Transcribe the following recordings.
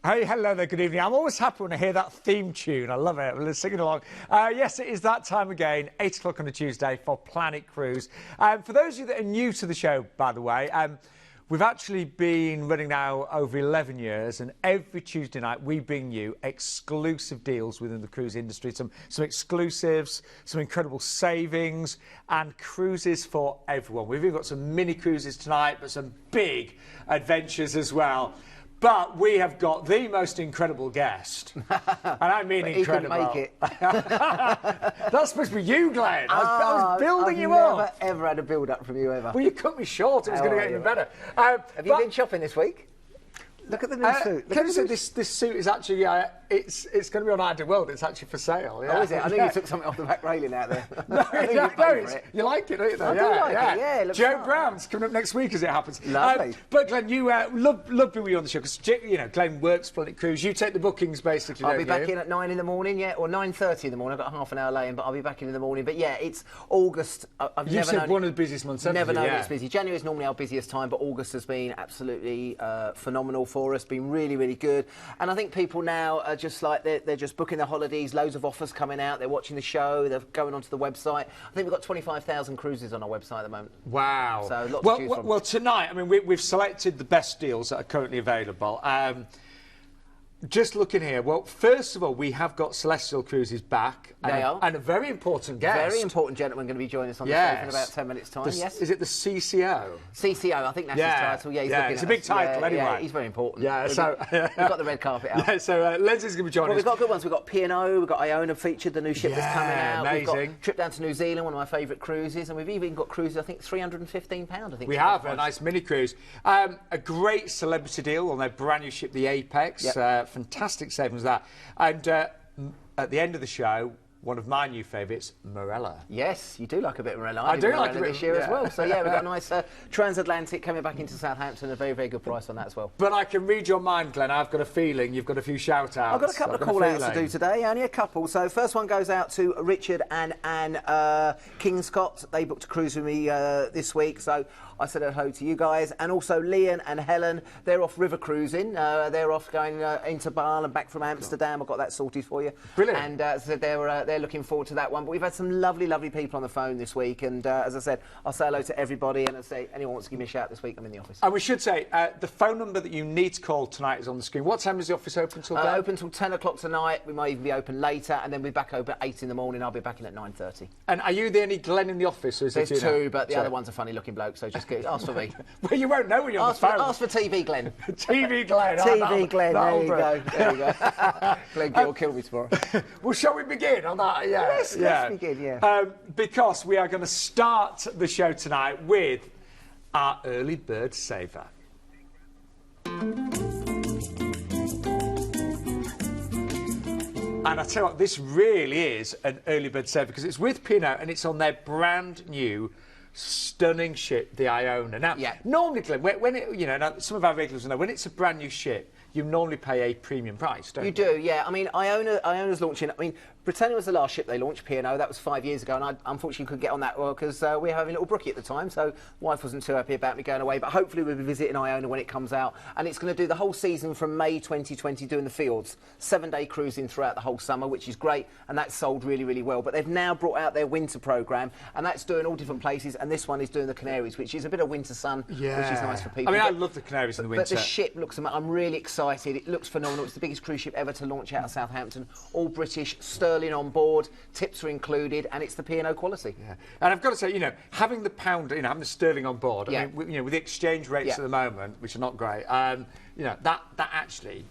Hey, hello there, good evening. I'm always happy when I hear that theme tune. I love it. We're singing along. Yes, it is that time again, 8 o'clock on a Tuesday for Planet Cruise. For those of you that are new to the show, by the way, we've actually been running now over 11 years, and every Tuesday night we bring you exclusive deals within the cruise industry, some exclusives, some incredible savings, and cruises for everyone. We've even got some mini cruises tonight, but some big adventures as well. But we have got the most incredible guest. And I mean incredible. He couldn't make it. That's supposed to be you, Glenn. I was building you up. I've never, ever had a build-up from you, ever. Well, you cut me short. It was going to get even better. Have you been shopping this week? Look at the new suit. Can you say this suit is actually, it's going to be on Ideal World. It's actually for sale. Yeah. Oh, is it? I think you took something off the back railing out there. You like it, don't you? I do like it, yeah. Joe Brown's coming up next week, as it happens. Lovely. But Glenn, you love being with you on the show, because, you know, Glenn works Planet Cruise. You take the bookings, basically, I'll be back in at 9 in the morning, yeah, or 9:30 in the morning. I've got half an hour late, but I'll be back in the morning. But, yeah, it's August. You said one of the busiest months ever. Never known it's busy. January is normally our busiest time, but August has been absolutely phenomenal for us. Been really, really good. And I think people now are just like, they're just booking their holidays, loads of offers coming out, they're watching the show, they're going onto the website. I think we've got 25,000 cruises on our website at the moment. Wow. So lots to choose from. Well, tonight, I mean, we've selected the best deals that are currently available. Just looking here, well, first of all, we have got Celestyal Cruises back. And a very important guest. Very important gentleman going to be joining us on the show in about 10 minutes' time, yes. Is it the CCO? CCO, I think that's his title. Yeah, he's looking it's a big title anyway. Yeah, he's very important. Yeah, so... We've got the red carpet out. Yeah, so Leslie's going to be joining us. We've got good ones. We've got P&O, we've got Iona featured, the new ship that's coming out. Amazing. We've got trip down to New Zealand, one of my favourite cruises, and we've even got cruises, I think, £315, I think. We have, a nice mini cruise. A great celebrity deal on their brand new ship, the Apex. Fantastic savings that. And at the end of the show, one of my new favourites, Marella. Yes, you do like a bit of Marella. I do like Marella this year as well. So yeah, we've got a nice transatlantic coming back into Southampton, a very, very good price on that as well. But I can read your mind, Glenn. I've got a feeling you've got a few shout-outs. I've got a couple of call-outs to do today, only a couple. So first one goes out to Richard and Anne Kingscott. They booked a cruise with me this week, so I said hello to you guys. And also Leon and Helen, they're off river cruising. They're off going into Bâle and back from Amsterdam. I've got that sorted for you. Brilliant. And so they're looking forward to that one. But we've had some lovely, lovely people on the phone this week. And as I said, I'll say hello to everybody. And I'll say, anyone wants to give me a shout this week, I'm in the office. And we should say, the phone number that you need to call tonight is on the screen. What time is the office open till? Open till 10 o'clock tonight. We might even be open later. And then we're back open at 8 in the morning. I'll be back in at 9:30. And are you the only Glenn in the office? Or is There's two, but the other one's a funny-looking bloke, so just ask for me. Well, you won't know when you're on the phone. Ask for TV Glenn. TV Glenn. TV Glenn, there you go. There you go. Glenn will kill me tomorrow. Well, shall we begin on that? Yeah. Let's begin, yeah. Because we are going to start the show tonight with our early bird saver. And I tell you what, this really is an early bird saver because it's with P&O and it's on their brand new stunning ship, the Iona. Now, normally, Glenn, when it, you know, now some of our regulars know, when it's a brand new ship, you normally pay a premium price, don't you? You do, yeah. I mean, Iona's launching. I mean, Britannia was the last ship they launched, P&O. That was 5 years ago, and I unfortunately couldn't get on that because we were having a little brookie at the time, so wife wasn't too happy about me going away. But hopefully we'll be visiting Iona when it comes out, and it's going to do the whole season from May 2020 doing the fields. 7-day cruising throughout the whole summer, which is great, and that's sold really, really well. But they've now brought out their winter programme, and that's doing all different places, and this one is doing the Canaries, which is a bit of winter sun, which is nice for people. I mean, I love the Canaries in the winter. But the ship looks, I'm really excited. It looks phenomenal. It's the biggest cruise ship ever to launch out of Southampton. All British, sterling on board. Tips are included, and it's the P&O quality. Yeah. And I've got to say, you know, having the pound, you know, having the sterling on board, I mean, you know, with the exchange rates at the moment, which are not great, you know, that actually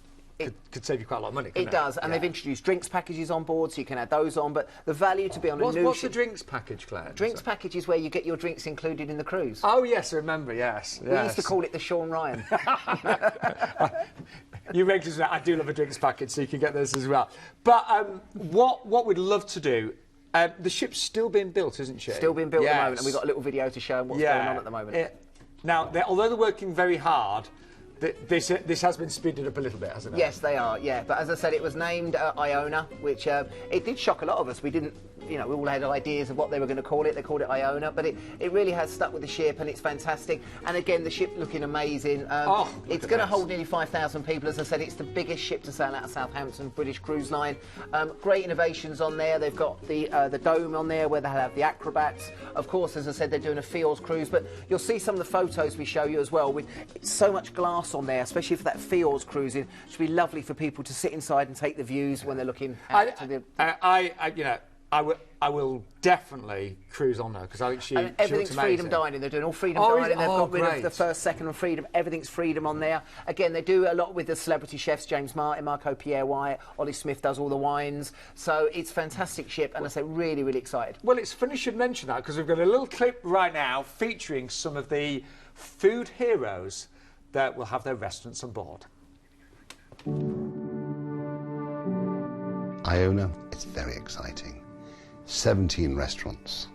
could save you quite a lot of money. It does, and they've introduced drinks packages on board, so you can add those on. But the value to be on a new ship. What's the drinks package, Claire? Drinks package is where you get your drinks included in the cruise. Oh yes, I remember. Yes, we used to call it the Sean Ryan. You regulars, I do love a drinks package, so you can get those as well. But what we'd love to do. The ship's still being built, isn't she? Still being built at the moment, and we've got a little video to show them what's going on at the moment. Now, although they're working very hard, this has been speeded up a little bit, hasn't it? Yes, they are, yeah. But as I said, it was named Iona, which it did shock a lot of us. We didn't, you know, we all had ideas of what they were going to call it. They called it Iona, but it really has stuck with the ship, and it's fantastic. And again, the ship looking amazing. It's going to hold nearly 5,000 people. As I said, it's the biggest ship to sail out of Southampton, British Cruise Line. Great innovations on there. They've got the dome on there where they'll have the acrobats. Of course, as I said, they're doing a Fields cruise, but you'll see some of the photos we show you as well. With so much glass on there, especially for that Fields cruising. It should be lovely for people to sit inside and take the views when they're looking out to the... I will definitely cruise on her because I think she looks everything's amazing. freedom dining. They're doing all freedom dining. They've got rid of the first, second, and freedom. Everything's freedom on there. Again, they do a lot with the celebrity chefs: James Martin, Marco Pierre White, Ollie Smith does all the wines. So it's a fantastic ship, and I say really, really excited. Well, it's funny you should mention that because we've got a little clip right now featuring some of the food heroes that will have their restaurants on board. Iona, it's very exciting. 17 restaurants,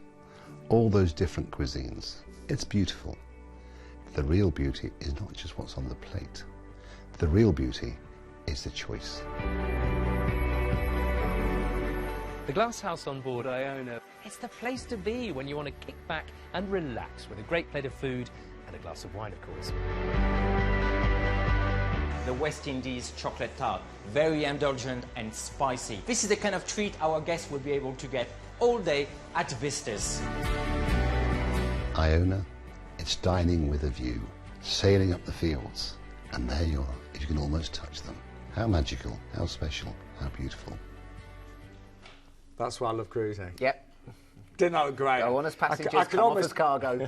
all those different cuisines. It's beautiful. The real beauty is not just what's on the plate. The real beauty is the choice. The glass house on board Iona, it's the place to be when you want to kick back and relax with a great plate of food and a glass of wine, of course. The West Indies chocolate tart, very indulgent and spicy. This is the kind of treat our guests will be able to get all day at Vistas. Iona, it's dining with a view, sailing up the fields, and there you are. You can almost touch them. How magical, how special, how beautiful. That's why I love cruising. Yep. Didn't that look great? Go on as passengers, come off as cargo.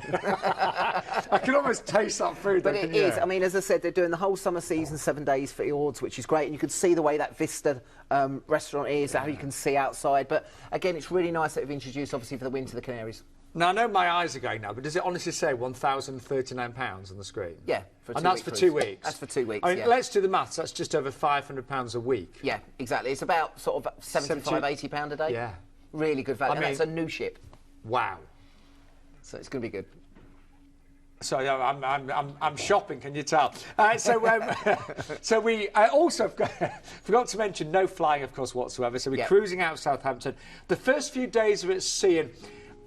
I can almost taste that food. But it is. I mean, as I said, they're doing the whole summer season, 7 days for Fields, which is great. And you can see the way that Vista restaurant is, how you can see outside. But again, it's really nice that they've introduced, obviously, for the winter, the Canaries. Now, I know my eyes are going now, but does it honestly say £1,039 on the screen? Yeah, for and that's for 2 weeks? That's for 2 weeks, I mean, let's do the maths. That's just over £500 a week. Yeah, exactly. It's about sort of £75, £80 a day. Yeah. Really good value. I mean, and that's a new ship. Wow. So it's going to be good. So I'm shopping, can you tell? So we also forgot to mention no flying, of course, whatsoever. So we're cruising out of Southampton. The first few days are at sea, and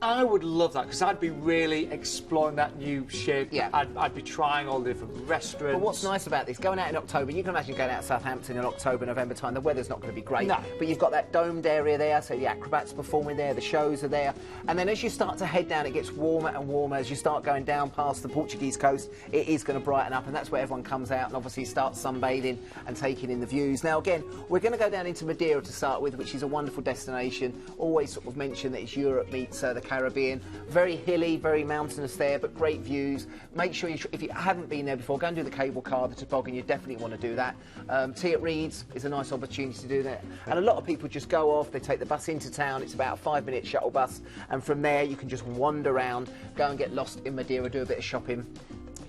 I would love that because I'd be really exploring that new ship. Yeah. I'd be trying all the different restaurants. But what's nice about this, going out in October, you can imagine going out to Southampton in October, November time, the weather's not going to be great. No. But you've got that domed area there, so the acrobats performing there, the shows are there. And then as you start to head down, it gets warmer and warmer. As you start going down past the Portuguese coast, it is going to brighten up, and that's where everyone comes out and obviously starts sunbathing and taking in the views. Now, again, we're going to go down into Madeira to start with, which is a wonderful destination. Always sort of mention that it's Europe meets the Caribbean. Very hilly, very mountainous there, but great views. Make sure, if you haven't been there before, go and do the cable car, the toboggan. You definitely want to do that. Tea at Reed's is a nice opportunity to do that. And a lot of people just go off, they take the bus into town. It's about a 5-minute shuttle bus. And from there, you can just wander around, go and get lost in Madeira, do a bit of shopping.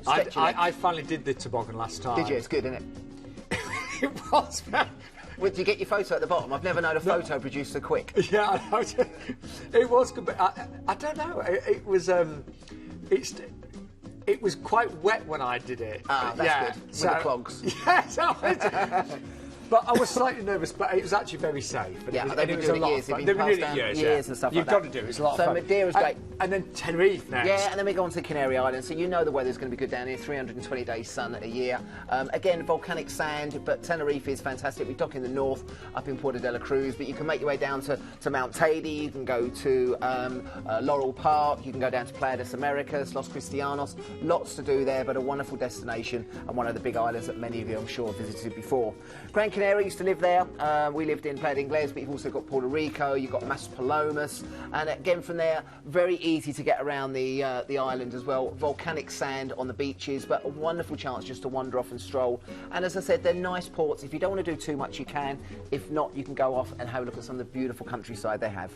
I finally did the toboggan last time. Did you? It's good, isn't it? It was, man. Well, did you get your photo at the bottom? I've never known a photo produced so quick. Yeah, it was good, but I don't know. It was it was quite wet when I did it. Ah, that's good. With the clogs. Yes, but I was slightly nervous, but it was actually very safe. Yeah, they've been doing it years. They've been passed down years and stuff like that. You've got to do it. It's a lot of fun. So Madeira's great. And then Tenerife next. Yeah, and then we go on to the Canary Islands. So you know the weather's going to be good down here, 320 days sun a year. Again, volcanic sand, but Tenerife is fantastic. We dock in the north, up in Puerto de la Cruz, but you can make your way down to Mount Teide, you can go to Laurel Park, you can go down to Playa de Americas, Los Cristianos. Lots to do there, but a wonderful destination and one of the big islands that many of you, I'm sure, have visited before. Gran Canaria used to live there. We lived in Playa de Ingles, but you've also got Puerto Rico, you've got Mas Palomas, and again from there, very easy to get around the island as well. Volcanic sand on the beaches, but a wonderful chance just to wander off and stroll. And as I said, they're nice ports. If you don't want to do too much, you can. If not, you can go off and have a look at some of the beautiful countryside they have.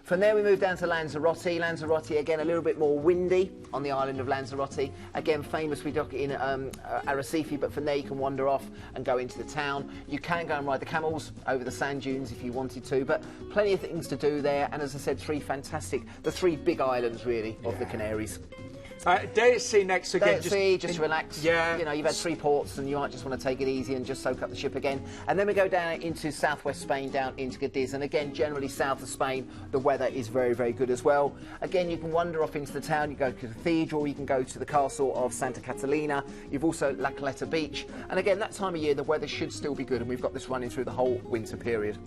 From there, we move down to Lanzarote. Lanzarote, again, a little bit more windy on the island of Lanzarote. Again, famous, we dock in Arrecife, but from there you can wander off and go into the town. You can go and ride the camels over the sand dunes if you wanted to, but plenty of things to do there. And as I said, the three big islands, really, of the Canaries. Day at sea next, so Day again, at sea, just relax. Yeah. You know, you've had 3 ports and you might just want to take it easy and just soak up the ship again. And then we go down into southwest Spain, down into Cadiz. And again, generally south of Spain, the weather is very, very good as well. Again, you can wander off into the town. You go to the cathedral, you can go to the castle of Santa Catalina. You've also La Caleta Beach. And again, that time of year, the weather should still be good. And we've got this running through the whole winter period.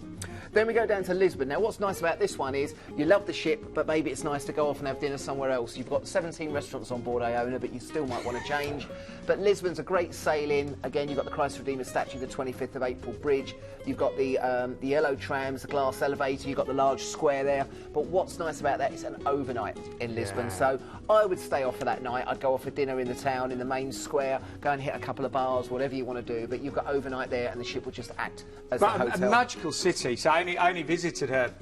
Then we go down to Lisbon. Now, what's nice about this one is you love the ship, but maybe it's nice to go off and have dinner somewhere else. You've got 17 restaurants on board Iona, but you still might want to change. But Lisbon's a great sail-in. Again, you've got the Christ Redeemer statue, the 25th of April bridge. You've got the yellow trams, the glass elevator. You've got the large square there. But what's nice about that is an overnight in Lisbon. So I would stay off for that night. I'd go off for dinner in the town, in the main square, go and hit a couple of bars, whatever you want to do. But you've got overnight there, and the ship will just act as a hotel. A magical city. So I only visited her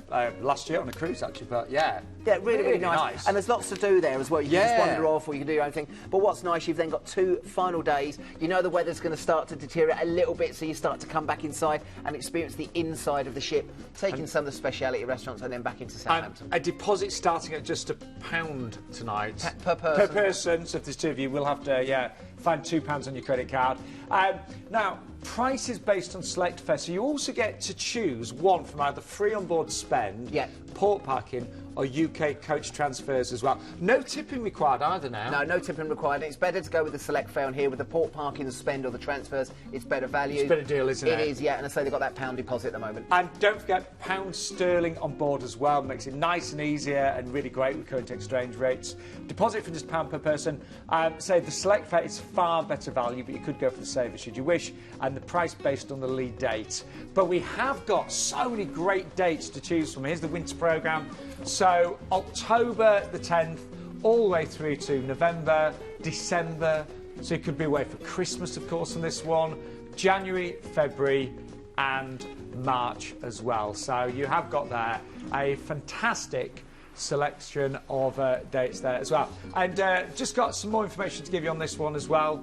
last year on a cruise, actually. But yeah, really nice. And there's lots to do there as well. You can just wander off, or you can do your own thing. But what's nice, you've then got 2 final days. You know the weather's going to start to deteriorate a little bit, so you start to come back inside and experience the inside of the ship, taking some of the speciality restaurants and then back into Southampton. A deposit starting at just £1 tonight per person. So if there's 2 of you, we'll have to find £2 on your credit card. Now, price is based on select fare, so you also get to choose one from either free onboard spend, port parking, or UK coach transfers as well. No tipping required either now. No tipping required. It's better to go with the select fare on here. With the port parking, the spend or the transfers, it's better value. It's a better deal, isn't it? It is, yeah. And I say they've got that £1 deposit at the moment. And don't forget pound sterling on board as well. Makes it nice and easier and really great with current exchange rates. Deposit for just £1 per person. Say the select fare is far better value, but you could go for the saver should you wish. And the price based on the lead date. But we have got so many great dates to choose from. Here's the winter programme. So October the 10th, all the way through to November, December. So you could be away for Christmas, of course, on this one. January, February, and March as well. So you have got there a fantastic selection of dates there as well. And just got some more information to give you on this one as well.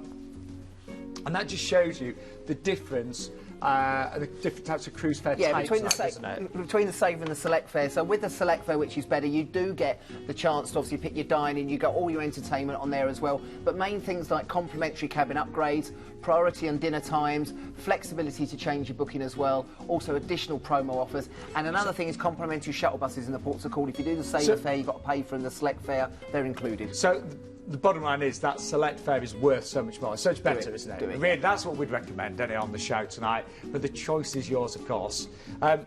And that just shows you the difference. The different types of cruise fare types, between the saver and the select fare. So with the select fare, which is better, you do get the chance to obviously pick your dining, you got all your entertainment on there as well. But main things like complimentary cabin upgrades, priority on dinner times, flexibility to change your booking as well, also additional promo offers. And another thing is complimentary shuttle buses in the ports of call. If you do the saver fare, you've got to pay for them. The select fare, they're included. So the bottom line is that select fare is worth so much more. It's so much better, isn't it? Really, that's what we'd recommend on the show tonight. But the choice is yours, of course.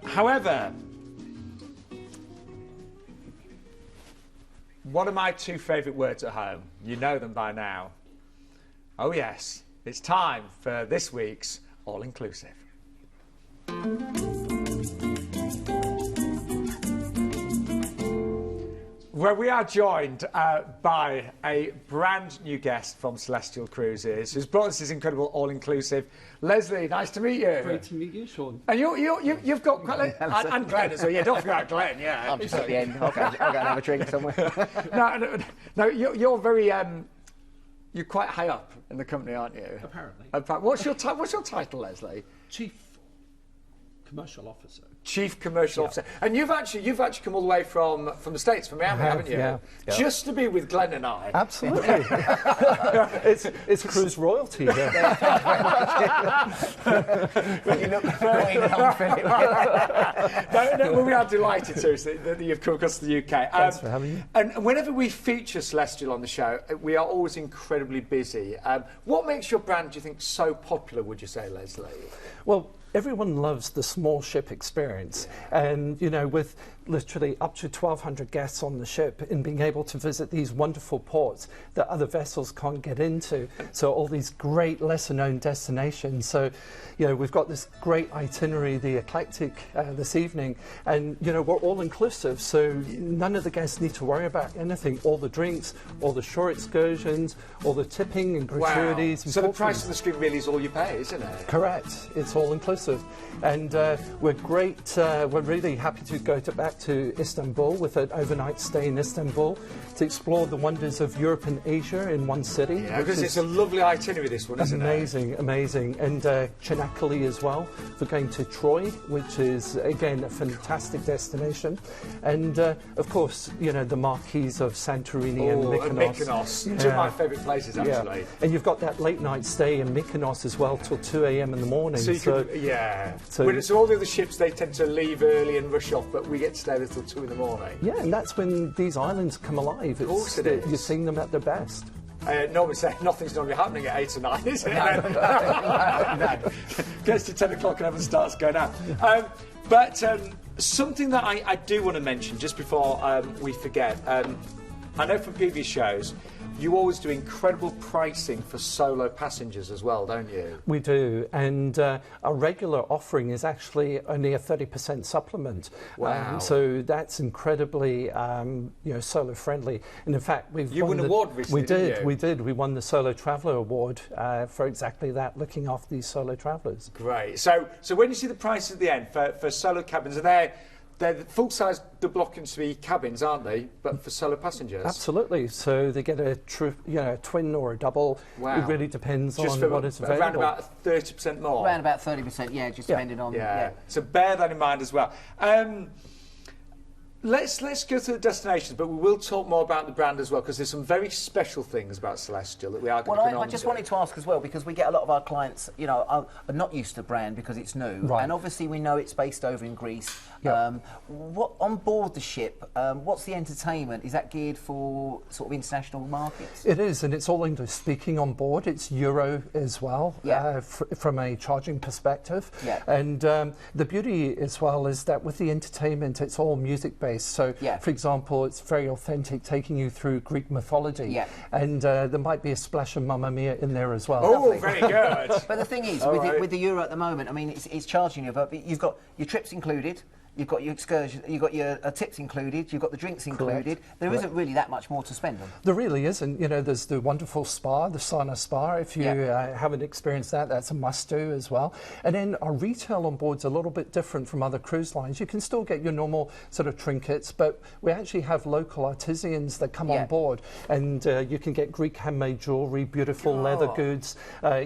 However, what are my 2 favourite words at home? You know them by now. Oh yes, it's time for this week's All-Inclusive. Where we are joined by a brand new guest from Celestyal Cruises, who's brought us this incredible all-inclusive. Leslie, nice to meet you. Great to meet you, Sean. And you've got quite and Glenn as well. Yeah, don't forget Glenn. Yeah, I'm just at the end. I'll go and have a drink somewhere. no, you're very you're quite high up in the company, aren't you? Apparently. What's your title, Leslie? Chief Commercial Officer. Chief Commercial Officer. And you've actually come all the way from the States, from Miami, haven't you? Yeah. Just to be with Glenn and I. Absolutely. it's cruise royalty here. You look very well, we are delighted, seriously, that you've come across to the UK. Thanks for having me. And whenever we feature Celestyal on the show, we are always incredibly busy. What makes your brand, do you think, so popular, would you say, Leslie? Well, everyone loves the small ship experience, and with literally up to 1,200 guests on the ship, and being able to visit these wonderful ports that other vessels can't get into. So all these great lesser known destinations. So we've got this great itinerary, the eclectic, this evening, and we're all inclusive, so none of the guests need to worry about anything. All the drinks, all the shore excursions, all the tipping and gratuities. Wow. So the price of the screen really is all you pay, isn't it? Correct. It's all inclusive. impressive. And we're really happy to go back to Istanbul with an overnight stay in Istanbul to explore the wonders of Europe and Asia in one city. Yeah, because it's a lovely itinerary, this one, isn't it? Amazing. And Çanakkale as well, for going to Troy, which is, again, a fantastic destination. And, of course, you know, the marquees of Santorini and Mykonos. Two of my favourite places, actually. Yeah. And you've got that late night stay in Mykonos as well till 2 a.m. in the morning. So all the other ships, they tend to leave early and rush off, but we get to stay there till 2 in the morning. Yeah, and that's when these islands come alive. Of course it is. You're seeing them at their best. Normally say nothing's normally happening at 8 or 9, is it? No. Gets to 10 o'clock and everyone starts going out. But something that I do want to mention just before we forget, I know from previous shows, you always do incredible pricing for solo passengers as well, don't you? We do, and our regular offering is actually only a 30% supplement. Wow! So that's incredibly, solo friendly. And in fact, you won an award recently. We did. We won the Solo Traveller Award for exactly that, looking after these solo travellers. Great. So when you see the prices at the end for solo cabins, they're full-size double occupancy cabins, aren't they? But for solo passengers. Absolutely. So they get a twin or a double. Wow. It really depends just on what is available. Around about 30% more. Around about 30%, yeah, just depending on. Yeah. So bear that in mind as well. Let's go through the destinations, but we will talk more about the brand as well, because there's some very special things about Celestyal that we are going to put on. I just wanted to ask as well, because we get a lot of our clients, are not used to the brand because it's new, right. And obviously we know it's based over in Greece. Yep. What on board the ship? What's the entertainment? Is that geared for sort of international markets? It is, and it's all English speaking on board. It's Euro as well, from a charging perspective. Yeah. And the beauty as well is that with the entertainment, it's all music based. So, for example, it's very authentic, taking you through Greek mythology. Yeah. And there might be a splash of Mamma Mia in there as well. Oh, Lovely. very good. But the thing is, with the Euro at the moment, I mean, it's charging you, but you've got your trips included. You've got your excursion, you've got your tips included, you've got the drinks included. There isn't really that much more to spend on. There really isn't. You know, there's the wonderful spa, the sauna spa. If you haven't experienced that, that's a must-do as well. And then our retail on board's a little bit different from other cruise lines. You can still get your normal sort of trinkets, but we actually have local artisans that come on board, and you can get Greek handmade jewellery, beautiful leather goods,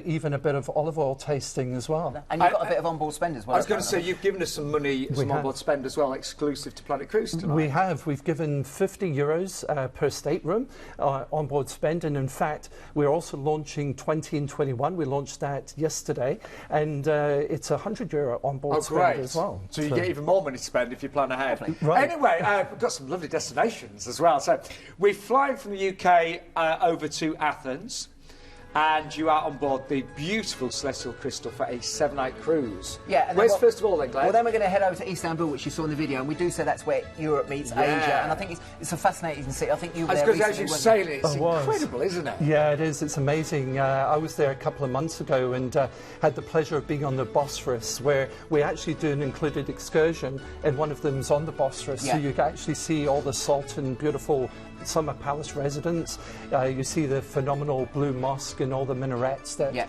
even a bit of olive oil tasting as well. And you've got a bit of on-board spend as well. I was going to say, you've given us some money, some on-board spend as well, exclusive to Planet Cruise tonight. We have. We've given €50 per stateroom on-board spend, and in fact, we're also launching 20 and 21. We launched that yesterday, and it's €100 on-board spend as well. So you get even more money to spend if you plan ahead. Right. Anyway, we've got some lovely destinations as well. So we're flying from the UK over to Athens. And you are on board the beautiful Celestyal Crystal for a 7-night cruise. Yeah. And where's first of all then, Glenn? Well, then we're going to head over to Istanbul, which you saw in the video, and we do say that's where Europe meets Asia. And I think it's a fascinating city. I think you were there recently. As you're sailing, it's incredible, isn't it? Yeah, it is. It's amazing. I was there a couple of months ago and had the pleasure of being on the Bosphorus, where we actually do an included excursion, and one of them's on the Bosphorus, so you can actually see all the salt and beautiful summer palace residence. You see the phenomenal blue mosque and all the minarets that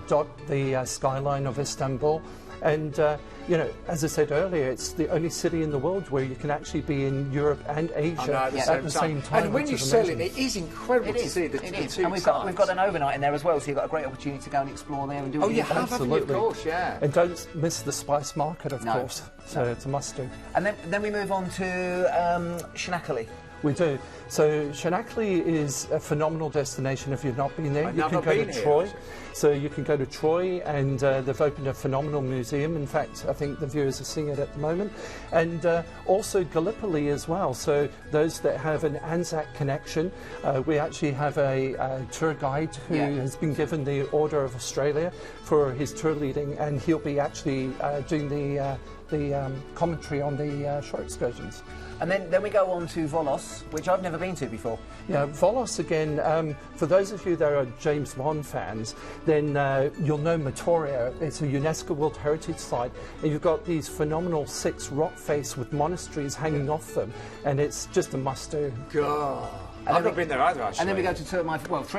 dot the skyline of Istanbul. And, as I said earlier, it's the only city in the world where you can actually be in Europe and Asia at the same time. And when you sail it is incredible to see the two sides. And we've got an overnight in there as well, so you've got a great opportunity to go and explore there and do you have, of course, And don't miss the spice market, of course. So it's a must-do. And then we move on to Çanakkale. We do. So Çanakkale is a phenomenal destination if you've not been there. You can go to Troy. So you can go to Troy, and they've opened a phenomenal museum. In fact, I think the viewers are seeing it at the moment. And also Gallipoli as well. So those that have an Anzac connection, we actually have a tour guide who has been given the Order of Australia for his tour leading, and he'll be actually doing the the commentary on the shore excursions. And then we go on to Volos, which I've never been to before. Yeah, Volos again, for those of you that are James Bond fans, then you'll know Matoria. It's a UNESCO World Heritage Site, and you've got these phenomenal 6 rock face with monasteries hanging off them, and it's just a must-do. God. I've not been there either, actually. And then we go to 3 of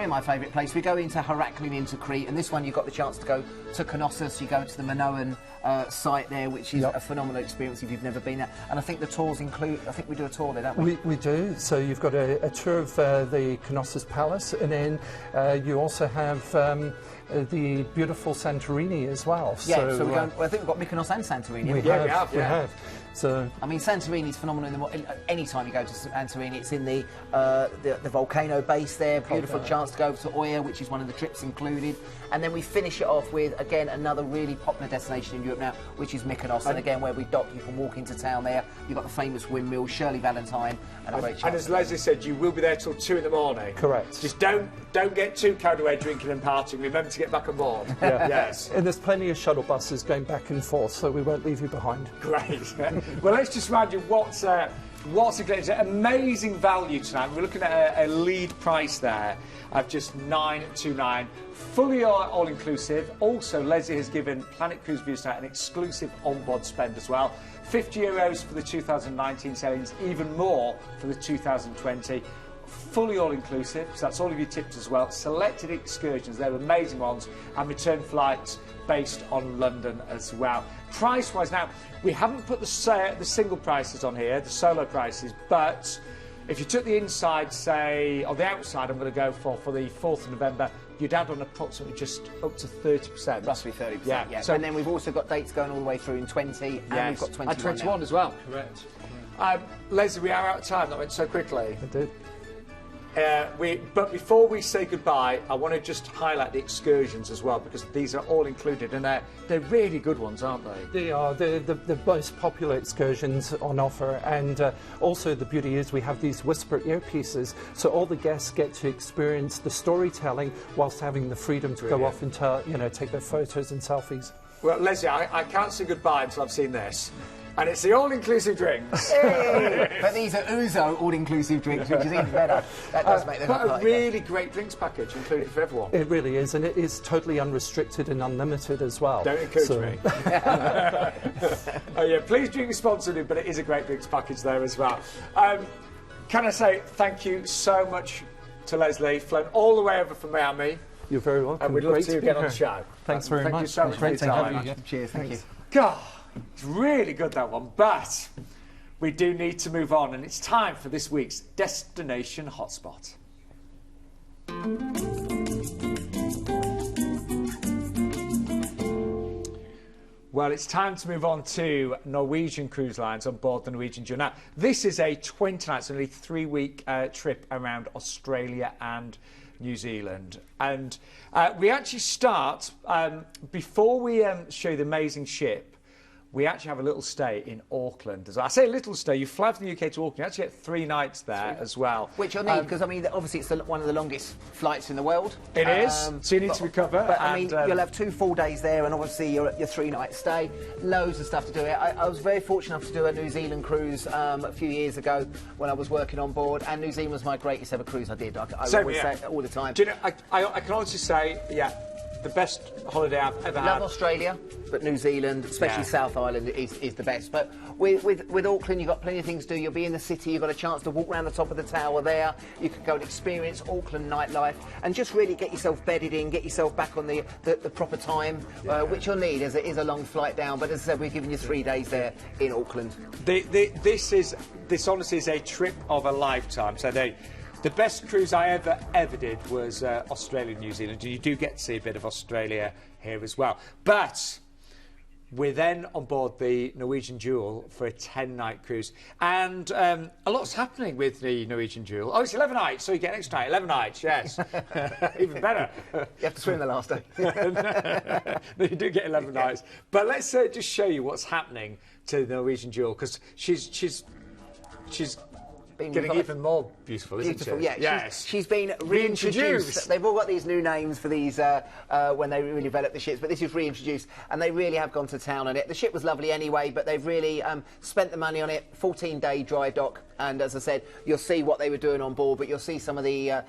my favourite places. We go into Heraklion, into Crete, and this one you've got the chance to go to Knossos. You go to the Minoan site there, which is a phenomenal experience if you've never been there. And I think the tours include, I think we do a tour there, don't we? We do. So you've got a tour of the Knossos Palace, and then you also have the beautiful Santorini as well. Yeah, so we're going, I think we've got Mykonos and Santorini. We have. So I mean, Santorini's phenomenal. Any time you go to Santorini, it's in the volcano base there. Beautiful chance to go to Oia, which is one of the trips included. And then we finish it off with, again, another really popular destination in Europe now, which is Mykonos. And again, where we dock, you can walk into town there. You've got the famous windmill, Shirley Valentine, and a great chance. And as Leslie said, you will be there till 2 in the morning. Correct. Just don't get too carried away drinking and partying. Remember to get back on board. Yeah. Yes. And there's plenty of shuttle buses going back and forth, so we won't leave you behind. Great. Well, let's just remind you what's it's an amazing value tonight. We're looking at a lead price there of just $929, fully all-inclusive. Also, Leslie has given Planet Cruise Views tonight an exclusive onboard spend as well. €50 for the 2019 sailings, even more for the 2020. Fully all-inclusive, so that's all of your tips as well. Selected excursions, they're amazing ones, and return flights based on London as well. Price-wise, now, we haven't put the single prices on here, the solo prices, but if you took the inside, say, or the outside, I'm going to go for the 4th of November, you'd add on approximately just up to 30%. Roughly 30%, yeah. So, and then we've also got dates going all the way through in 20, and we've got 21 and 21 as well. Correct. Leslie, we are out of time. That went so quickly. I did. But before we say goodbye, I want to just highlight the excursions as well, because these are all included, and they're really good ones, aren't they? They are. They're the most popular excursions on offer, and also the beauty is we have these whisper earpieces, so all the guests get to experience the storytelling whilst having the freedom to go off and take their photos and selfies. Well, Leslie, I can't say goodbye until I've seen this. And it's the all-inclusive drinks. Hey! But these are Ouzo all-inclusive drinks, which is even better. That does make them But look a really great drinks package included for everyone. It really is, and it is totally unrestricted and unlimited as well. Don't encourage me. Oh yeah, please drink responsibly, but it is a great drinks package there as well. Can I say thank you so much to Leslie, flown all the way over from Miami. You're very welcome. And we'd love Great to be get on here. the show. Thanks very much. Thank you so much for your Great to have time. you. Cheers, thank you. God, it's really good, that one. But we do need to move on, and it's time for this week's Destination Hotspot. Well, it's time to move on to Norwegian Cruise Lines on board the Norwegian Jewel. Now, this is a 20 nights, nearly 3-week trip around Australia and New Zealand. And we actually start, before we show you the amazing ship, we actually have a little stay in Auckland as well. I say a little stay, you fly from the UK to Auckland, you actually get 3 nights there as well. Which you'll need, because I mean, obviously it's one of the longest flights in the world. It is, so you need to recover. But I mean, you'll have 2 full days there, and obviously your 3-night stay. Loads of stuff to do. I was very fortunate enough to do a New Zealand cruise a few years ago when I was working on board, and New Zealand was my greatest ever cruise I did. I always say it all the time. Do you know, I can honestly say, the best holiday I've ever had. Love Australia, but New Zealand, especially South Island, is the best. But with Auckland, you've got plenty of things to do. You'll be in the city, you've got a chance to walk around the top of the tower there. You can go and experience Auckland nightlife and just really get yourself bedded in, get yourself back on the proper time, which you'll need, as it is a long flight down. But as I said, we're giving you 3 days there in Auckland. This honestly is a trip of a lifetime. So the best cruise I ever did was Australia and New Zealand. You do get to see a bit of Australia here as well. But we're then on board the Norwegian Jewel for a 10-night cruise. And a lot's happening with the Norwegian Jewel. Oh, it's 11 nights, so you get an extra night. 11 nights, yes. Even better. You have to swim the last day. No, you do get 11 nights. But let's just show you what's happening to the Norwegian Jewel, because she's been Getting revived. even more beautiful, isn't Beautiful, she? yeah. Yes. She's been reintroduced. They've all got these new names for these when they really develop the ships, but this is reintroduced, and they really have gone to town on it. The ship was lovely anyway, but they've really spent the money on it. 14-day dry dock, and as I said, you'll see what they were doing on board, but you'll see some of the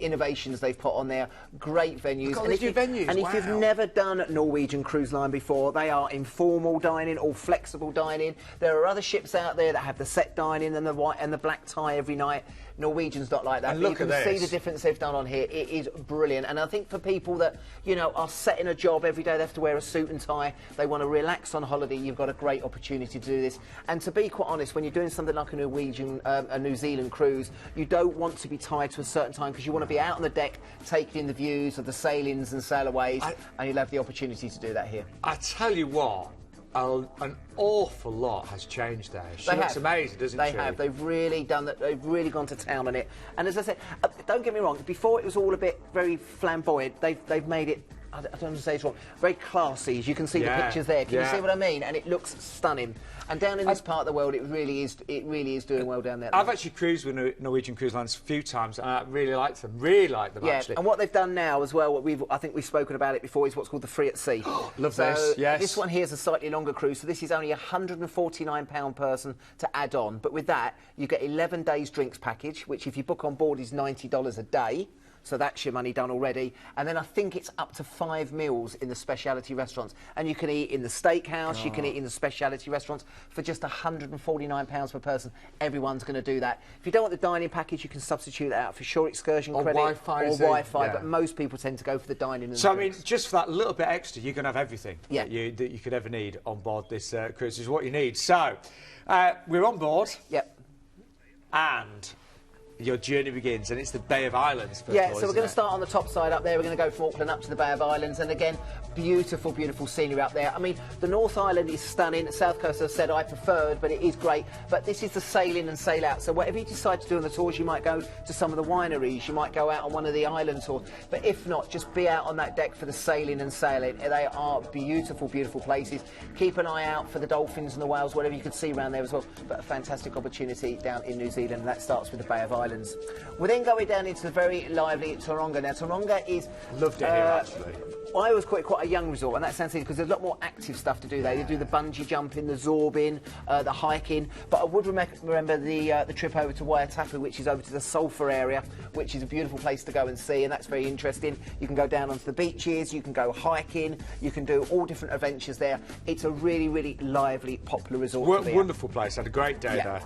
innovations they've put on there. Great venues. Got these new venues, and if you've never done Norwegian Cruise Line before, they are informal dining or flexible dining. There are other ships out there that have the set dining and the white and the black tie every night. Norwegian's not like that. And but look you can at see this. the difference they've done on here. It is brilliant. And I think for people that, you know, are set in a job every day, they have to wear a suit and tie, they want to relax on holiday, you've got a great opportunity to do this. And to be quite honest, when you're doing something like a New Zealand cruise, you don't want to be tied to a certain time because you want to be out on the deck taking in the views of the sailings and sailaways, and you'll have the opportunity to do that here. I tell you what, an awful lot has changed there. She looks amazing, doesn't she? They have. They've really done that. They've really gone to town on it. And as I said, don't get me wrong. Before it was all a bit very flamboyant. They've made it. I don't want to say it's wrong. Very classy. As you can see the pictures there. Can you see what I mean? And it looks stunning. And down in this part of the world, it really is doing well down there. I've actually cruised with Norwegian Cruise Lines a few times, and I really liked them. Really like them, actually. And what they've done now as well, I think we've spoken about it before, is what's called the Free at Sea. Love this. Yes. This one here is a slightly longer cruise, so this is only £149 person to add on. But with that, you get 11 days drinks package, which if you book on board is $90 a day. So that's your money done already. And then I think it's up to 5 meals in the specialty restaurants. And you can eat in the steakhouse, you can eat in the specialty restaurants for just £149 per person. Everyone's going to do that. If you don't want the dining package, you can substitute that out for shore excursion credit Wi-Fi. But most people tend to go for the dining. So, I mean, just for that little bit extra, you can have everything that you could ever need on board this cruise. This is what you need. So, we're on board. Yep. And your journey begins, and it's the Bay of Islands. So we're going to start on the top side up there. We're going to go from Auckland up to the Bay of Islands, and again, beautiful, beautiful scenery up there. I mean, the North Island is stunning. South Coast, as I said, I preferred, but it is great. But this is the sail in and sail out. So whatever you decide to do on the tours, you might go to some of the wineries, you might go out on one of the island tours. But if not, just be out on that deck for the sailing and sailing. They are beautiful, beautiful places. Keep an eye out for the dolphins and the whales, whatever you can see around there as well. But a fantastic opportunity down in New Zealand, and that starts with the Bay of Islands. We're then going down into the very lively Taronga. Now, Taronga is... Loved it here, actually. I was quite a young resort, and that sounds silly because there's a lot more active stuff to do there. They do the bungee jumping, the zorbing, the hiking. But I would remember the trip over to Waitapu, which is over to the Sulphur area, which is a beautiful place to go and see, and that's very interesting. You can go down onto the beaches, you can go hiking, you can do all different adventures there. It's a really, really lively, popular resort. Wonderful place. Had a great day there.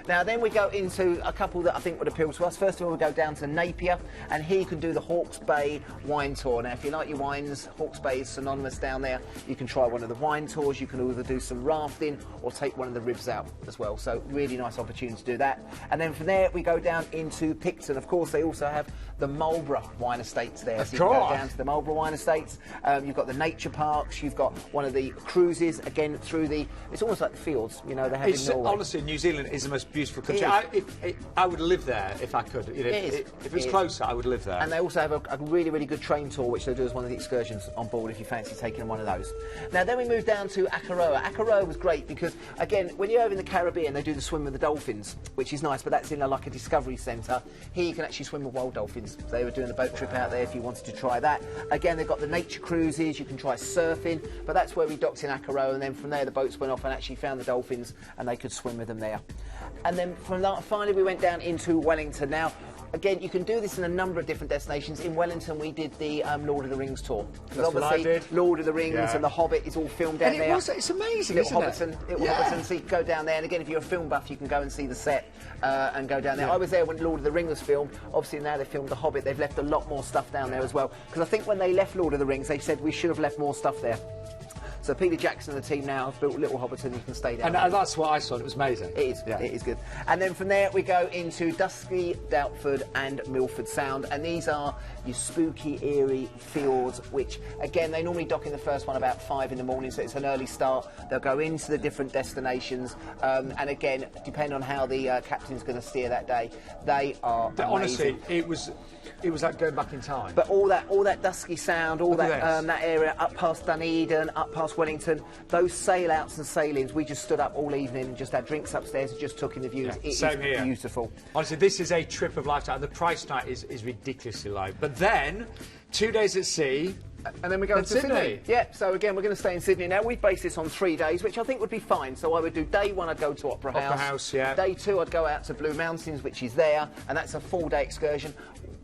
Now then we go into a couple that I think would appeal to us. First of all, we go down to Napier, and here you can do the Hawke's Bay wine tour. Now, if you like your wines, Hawke's Bay is synonymous down there. You can try one of the wine tours. You can either do some rafting or take one of the ribs out as well. So really nice opportunity to do that. And then from there we go down into Picton. Of course, they also have the Marlborough wine estates there. So you can go down to the Marlborough wine estates. You've got the nature parks. You've got one of the cruises again through the. It's almost like the fields, you know. They have in Norway. Honestly, New Zealand is the most beautiful country. I would live there if I could. You know, if it was closer, I would live there. And they also have a really, really good train tour, which they do as one of the excursions on board if you fancy taking one of those. Now, then we move down to Akaroa. Akaroa was great because, again, when you're over in the Caribbean, they do the swim with the dolphins, which is nice, but that's in like a discovery centre. Here you can actually swim with wild dolphins. They were doing a boat trip out there if you wanted to try that. Again, they've got the nature cruises. You can try surfing, but that's where we docked in Akaroa, and then from there the boats went off and actually found the dolphins, and they could swim with them there. And then from that, finally, we went down into Wellington. Now, again, you can do this in a number of different destinations. In Wellington, we did the Lord of the Rings tour. That's what I did. Lord of the Rings and The Hobbit is all filmed down there. It's amazing, Little isn't Hobbiton, it? Little Hobbiton, so you can go down there. And again, if you're a film buff, you can go and see the set and go down there. I was there when Lord of the Rings was filmed. Obviously, now they've filmed The Hobbit. They've left a lot more stuff down there as well. Because I think when they left Lord of the Rings, they said we should have left more stuff there. So Peter Jackson and the team now have built Little Hobbiton. You can stay down. And that's what I saw. It was amazing. It is. Yeah. It is good. And then from there we go into Dusky, Doutford, and Milford Sound, and these are your spooky, eerie fjords. Which again, they normally dock in the first one about 5 in the morning, so it's an early start. They'll go into the different destinations, and again, depending on how the captain's going to steer that day, they are amazing. Honestly, it was. it was like going back in time. But all that dusky sound, all Look at that this. area up past Dunedin, up past Wellington, those sail outs and sail-ins, we just stood up all evening and just had drinks upstairs and just took in the views. Yeah, It same is here. beautiful. Honestly, this is a trip of lifetime. The price tonight is ridiculously low. But then, 2 days at sea. And then we go And to Sydney. Sydney. Yeah, so again, we're going to stay in Sydney. Now, we've based this on 3 days, which I think would be fine. So I would do day 1, I'd go to Opera House. Opera House, yeah. Day 2, I'd go out to Blue Mountains, which is there, and that's a full-day excursion.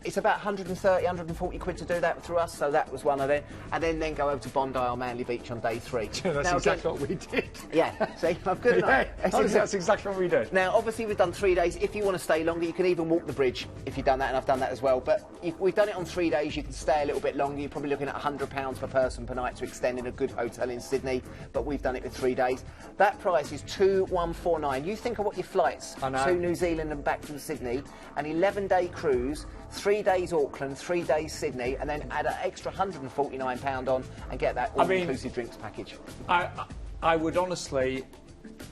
It's about 130, 140 quid to do that through us, so that was one of them. And then go over to Bondi or Manly Beach on day 3. That's Now, exactly what we did. Yeah, see, I'm good enough. Yeah, honestly, that's exactly what we did. Now, obviously, we've done 3 days. If you want to stay longer, you can even walk the bridge if you've done that, and I've done that as well. But we've done it on 3 days. You can stay a little bit longer. You're probably looking at £100 per person per night to extend in a good hotel in Sydney. But we've done it with 3 days. That price is 2,149. You think of what your flights I know. to New Zealand and back from Sydney, an 11-day cruise, 3 days Auckland, 3 days Sydney, and then add an extra £149 on and get that all-inclusive drinks package. I would honestly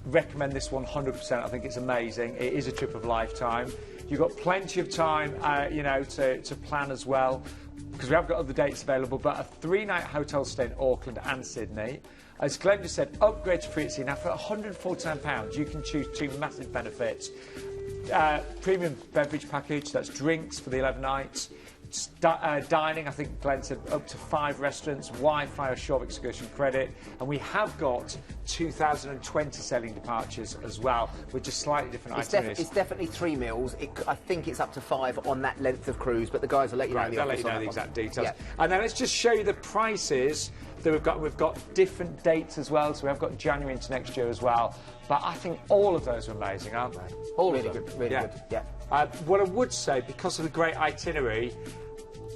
recommend this 100%. I think it's amazing. It is a trip of lifetime. You've got plenty of time, you know, to plan as well, because we have got other dates available. But a 3-night hotel stay in Auckland and Sydney. As Glenn just said, upgrade to free at sea. Now, for £149, you can choose 2 massive benefits. Premium beverage package, that's drinks for the 11 nights. Dining, I think Glenn said up to 5 restaurants, Wi-Fi or short excursion credit, and we have got 2020 sailing departures as well, with just slightly different itineraries. It's definitely 3 meals. I think it's up to 5 on that length of cruise, but the guys will let you know. Right, they'll let you know the exact details. Yeah. And then let's just show you the prices that we've got. We've got different dates as well, so we have got January into next year as well. But I think all of those are amazing, aren't they? All Really of them. good, really good, yeah. What I would say, because of the great itinerary,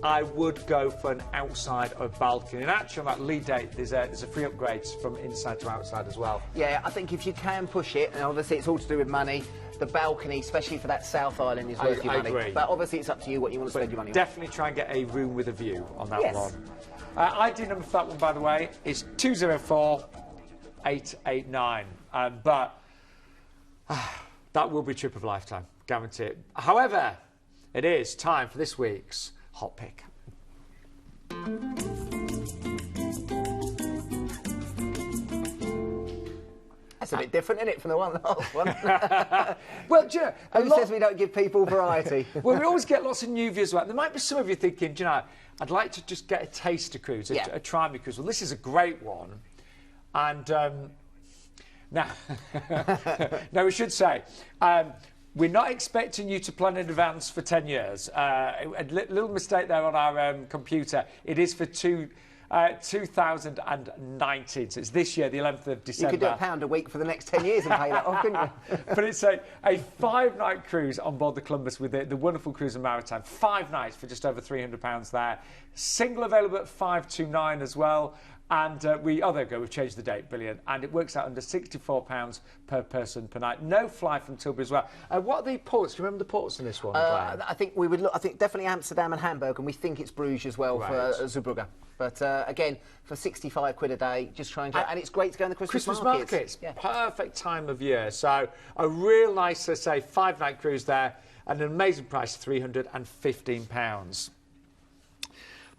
I would go for an outside or balcony. And actually, on that lead date, there's a free upgrade from inside to outside as well. Yeah, I think if you can push it, and obviously it's all to do with money, the balcony, especially for that South Island, is worth your money. I agree. But obviously it's up to you what you want to spend your money on. Definitely try and get a room with a view on that Yes. one. ID number for that one, by the way, is 204-889. But that will be a trip of lifetime, guarantee it. However, it is time for this week's Hot Pick. That's a bit different, isn't it, from the last one? Well, do you know, Who says we don't give people variety? well, we always get lots of new views. There might be some of you thinking, do you know, I'd like to just get a taster cruise, a try-me cruise. Well, this is a great one. And now, no, we should say, we're not expecting you to plan in advance for 10 years. A little mistake there on our computer. It is for 2019, so it's this year, the 11th of December. You could do £1 a week for the next 10 years and pay that off, couldn't you? But it's a 5-night cruise on board the Columbus with the wonderful Cruise and Maritime. 5 nights for just over £300 there. Single available at 529 as well. And there we go, we've changed the date, brilliant. And it works out under £64 per person per night. No fly from Tilbury as well. What are the ports? Do you remember the ports in this one, Glenn? I think we would look. I think definitely Amsterdam and Hamburg, and we think it's Bruges as well Right. for Zeebrugge. But again, for 65 quid a day, just try and get. And it's great to go in the Christmas markets. Yeah. Perfect time of year. So a real nice, let's say, 5-night cruise there, and an amazing price, £315.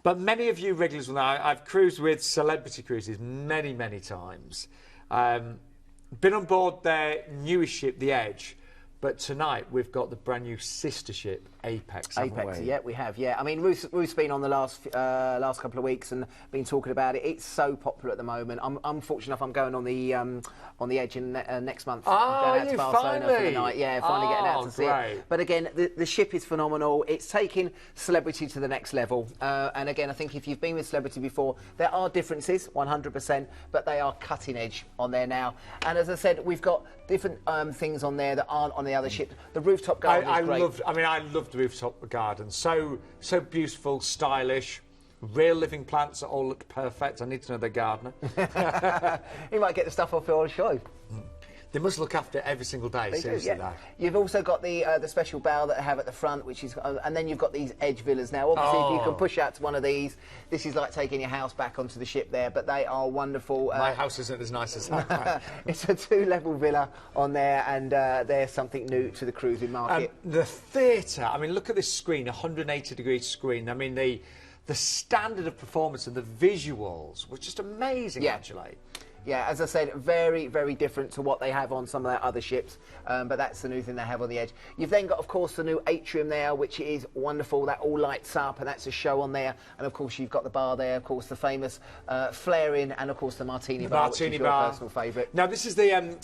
But many of you regulars will know I've cruised with Celebrity Cruises many, many times. Been on board their newest ship, the Edge. But tonight we've got the brand new sister ship, Apex. Apex, yeah, we have, yeah. I mean, Ruth's been on the last couple of weeks and been talking about it. It's so popular at the moment. I'm fortunate enough. I'm going on the Edge in next month. Oh, going out to you Barcelona finally? for the night. Yeah, finally getting out to see it. But again, the ship is phenomenal. It's taking Celebrity to the next level. And again, I think if you've been with Celebrity before, there are differences, 100%, but they are cutting edge on there now. And as I said, we've got different things on there that aren't on the other ship. The rooftop garden is great. I loved the rooftop garden. So beautiful, stylish. Real living plants that all look perfect. I need to know the gardener. You might get the stuff off your show. They must look after it every single day, They do, seriously. yeah. You've also got the special bow that I have at the front, which is, and then you've got these edge villas now. Obviously, if you can push out to one of these, this is like taking your house back onto the ship there, but they are wonderful. My house isn't as nice as that. It's a 2-level villa on there, and they're something new to the cruising market. The theatre, I mean, look at this screen, 180-degree screen. I mean, the standard of performance and the visuals were just amazing, actually. Yeah, as I said, very, very different to what they have on some of their other ships, but that's the new thing they have on the Edge. You've then got, of course, the new atrium there, which is wonderful. That all lights up, and that's a show on there. And, of course, you've got the bar there, of course, the famous flaring, and, of course, the martini bar, which is your personal favourite. Now, this is the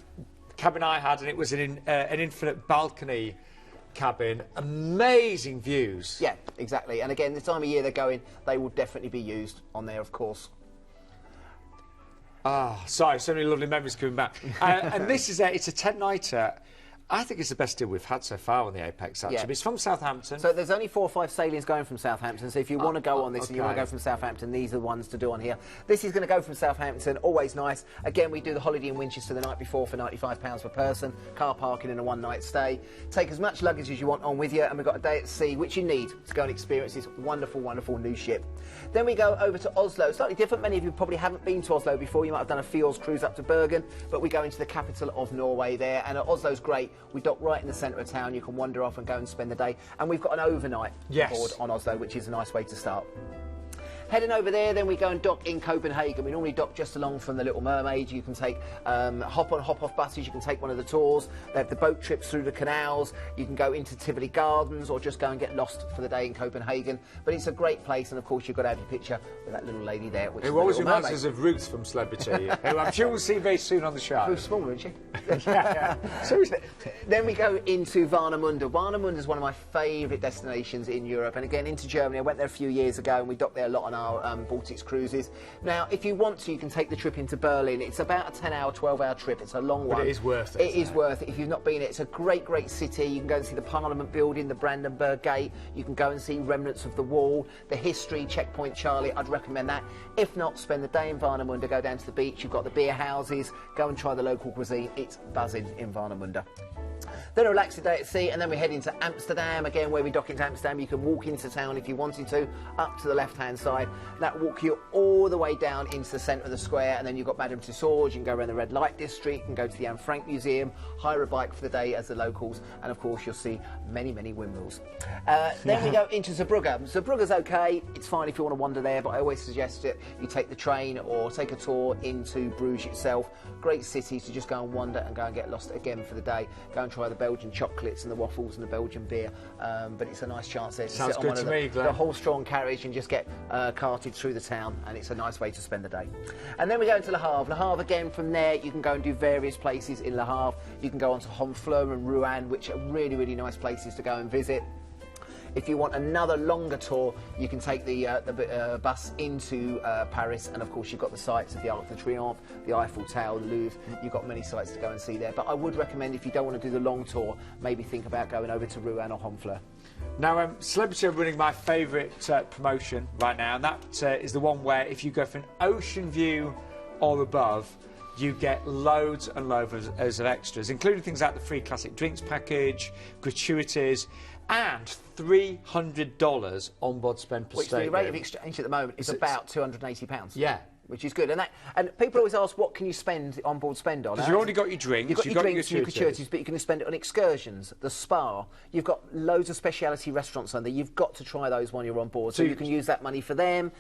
cabin I had, and it was an infinite balcony cabin. Amazing views. Yeah, exactly. And, again, the time of year they're going, they will definitely be used on there, of course. Ah, sorry, so many lovely memories coming back. And this is it's a 10-nighter. I think it's the best deal we've had so far on the Apex, actually. Yeah. It's from Southampton. So there's only 4 or 5 sailings going from Southampton, so if you want to go on this and you want to go from Southampton, these are the ones to do on here. This is going to go from Southampton, always nice. Again, we do the holiday in Winchester the night before for £95 per person, car parking and a 1-night stay. Take as much luggage as you want on with you, and we've got a day at sea, which you need to go and experience this wonderful, wonderful new ship. Then we go over to Oslo, slightly different. Many of you probably haven't been to Oslo before. You might have done a Fjords cruise up to Bergen, but we go into the capital of Norway there, and Oslo's great. We dock right in the centre of town. You can wander off and go and spend the day, and we've got an overnight board on Oslo, which is a nice way to start. Heading over there, then we go and dock in Copenhagen. We normally dock just along from the Little Mermaid. You can take hop-on, hop-off buses. You can take one of the tours. They have the boat trips through the canals. You can go into Tivoli Gardens or just go and get lost for the day in Copenhagen. But it's a great place, and of course you've got to have your picture with that little lady there. Which who always reminds us of Ruth from Celebrity, who I'm sure we'll see very soon on the show. Who's smaller, isn't she? Yeah. Seriously. Then we go into Warnemünde. Warnemünde is one of my favourite destinations in Europe, and again into Germany. I went there a few years ago, and we docked there a lot on our Baltics cruises. Now, if you want to, you can take the trip into Berlin. It's about a 10-hour, 12-hour trip. It's a long one. But it is worth it. It is worth it. If you've not been, it's a great, great city. You can go and see the Parliament building, the Brandenburg Gate. You can go and see remnants of the wall, the history, Checkpoint Charlie. I'd recommend that. If not, spend the day in Warnemünde. Go down to the beach. You've got the beer houses. Go and try the local cuisine. It's buzzing in Warnemünde. Then a relaxed day at sea, and then we head into Amsterdam, again where we dock into Amsterdam. You can walk into town if you wanted to, up to the left-hand side. That walk you all the way down into the centre of the square, and then you've got Madame Tussauds. You can go around the Red Light District, you can go to the Anne Frank Museum, hire a bike for the day as the locals, and of course you'll see many, many windmills. Then we go into Zeebrugge. Zeebrugge's okay, it's fine if you want to wander there, but I always suggest that you take the train or take a tour into Bruges itself. Great city to just go and wander and go and get lost again for the day. Go and try the Belgian chocolates and the waffles and the Belgian beer, but it's a nice chance there to sit on one of the horse-drawn carriage and just get carted through the town, and it's a nice way to spend the day. And then we go into Le Havre. Le Havre again, from there you can go and do various places in Le Havre. You can go on to Honfleur and Rouen, which are really, really nice places to go and visit. If you want another longer tour, you can take the bus into Paris, and of course you've got the sights of the Arc de Triomphe, the Eiffel Tower, the Louvre. You've got many sights to go and see there. But I would recommend, if you don't want to do the long tour, maybe think about going over to Rouen or Honfleur. Now, Celebrity are running my favourite promotion right now, and that is the one where if you go for an ocean view or above, you get loads and loads of extras, including things like the free classic drinks package, gratuities, and $300 onboard spend per Which stateroom. the rate of exchange at the moment is about £280. Yeah. Which is good, and people always ask, what can you spend on board spend on? Because you've already got your drinks, you've got your gratuities, but you can spend it on excursions, the spa. You've got loads of speciality restaurants on there. You've got to try those when you're on board, so you can use that money for them.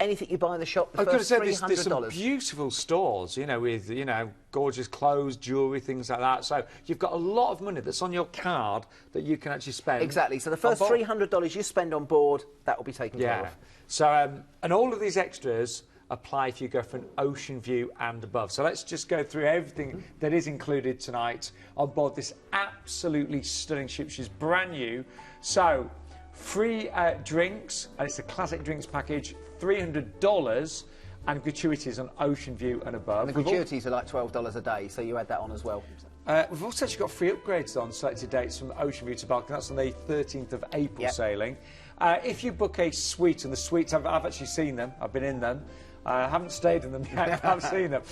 Anything you buy in the shop, the first $300. There's some beautiful stores, with gorgeous clothes, jewellery, things like that. So you've got a lot of money that's on your card that you can actually spend. Exactly. So the first $300 you spend on board, that will be taken care of. So and all of these extras apply if you go for an ocean view and above. So let's just go through everything that is included tonight on board this absolutely stunning ship. She's brand new. So free drinks, and it's a classic drinks package, $300, and gratuities on ocean view and above. And the gratuities are like $12 a day, so you add that on as well. We've also actually got free upgrades on selected dates from Ocean View to Balkan. That's on the 13th of April sailing. If you book a suite, and the suites, I've actually seen them, I've been in them, I haven't stayed in them yet, but I've seen them.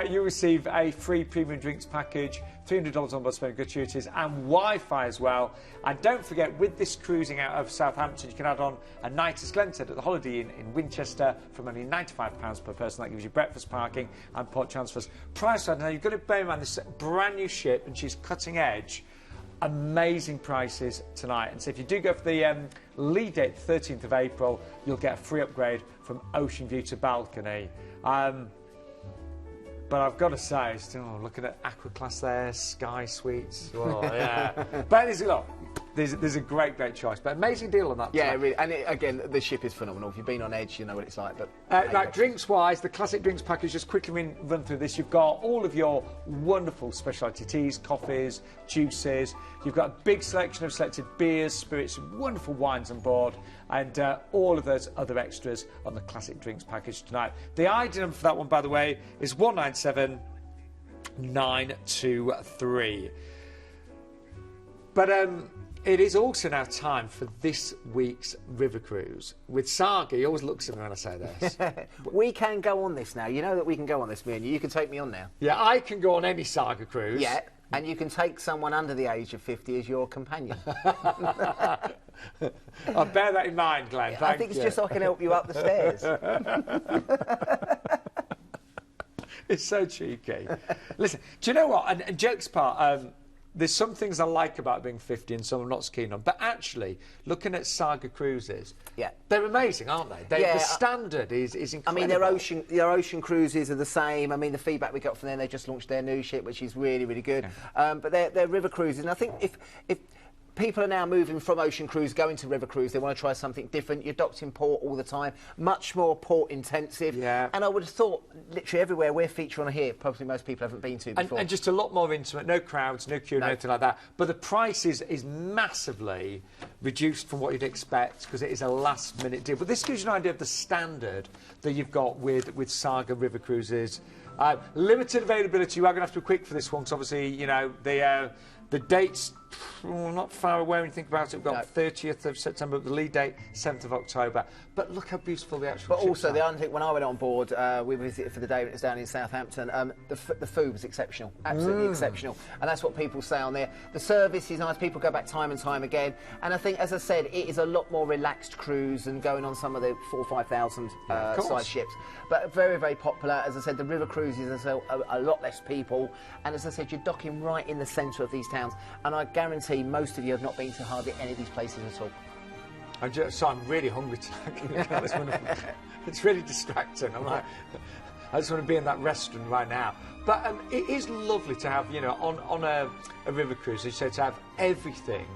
You receive a free premium drinks package, $300 on board spending gratuities, and Wi-Fi as well. And don't forget, with this cruising out of Southampton, you can add on a night, as Glenn said, at the Holiday Inn in Winchester from only £95 per person. That gives you breakfast, parking, and port transfers. Price, now you've got to bear in mind this brand new ship, and she's cutting edge. Amazing prices tonight. And so if you do go for the lead date, 13th of April, you'll get a free upgrade from Ocean View to balcony. But I've got to say, still looking at Aqua Class there, Sky Suites. Well, yeah. But there's a great choice. But amazing deal on that. Yeah, really. And again, the ship is phenomenal. If you've been on Edge, you know what it's like. But like drinks-wise, the classic drinks package, just quickly run through this. You've got all of your wonderful specialty teas, coffees, juices. You've got a big selection of selected beers, spirits, wonderful wines on board, and all of those other extras on the classic drinks package tonight. The ID number for that one, by the way, is 197923. But it is also now time for this week's river cruise. With Saga, he always looks at me when I say this. We can go on this now. You know that we can go on this, me and you. You can take me on now. Yeah, I can go on any Saga cruise. Yeah, and you can take someone under the age of 50 as your companion. I'll bear that in mind, Glenn. I think it's just so I can help you up the stairs. It's so cheeky. Listen, do you know what? And jokes apart, there's some things I like about being 50 and some I'm not so keen on. But actually, looking at Saga cruises, they're amazing, aren't they? The standard is incredible. I mean, their ocean cruises are the same. I mean, the feedback we got from them, they just launched their new ship, which is really, really good. Yeah. But they're river cruises. And I think if people are now moving from ocean cruise, going to river cruise, they want to try something different. You're docked in port all the time, much more port intensive. Yeah. And I would have thought, literally everywhere we're featuring on here, probably most people haven't been to before. And just a lot more intimate, no crowds, no queue, anything like that. But the price is massively reduced from what you'd expect because it is a last-minute deal. But this gives you an idea of the standard that you've got with Saga river cruises. Limited availability. You are going to have to be quick for this one because obviously, you know, the date's not far away when you think about it. We've got 30th of September, the lead date, 7th of October. But look how beautiful the actual But also, the other thing, when I went on board, we visited for the day when it was down in Southampton, the food was exceptional, absolutely exceptional. And that's what people say on there. The service is nice, people go back time and time again. And I think, as I said, it is a lot more relaxed cruise than going on some of the 4,000 or 5,000 size ships. But very, very popular. As I said, the river cruises are a lot less people. And as I said, you're docking right in the centre of these towns. And I guarantee most of you have not been to hardly any of these places at all. I'm really hungry tonight. It's really distracting. I'm like, I just want to be in that restaurant right now. But it is lovely to have, you know, on a river cruise, as you say, to have everything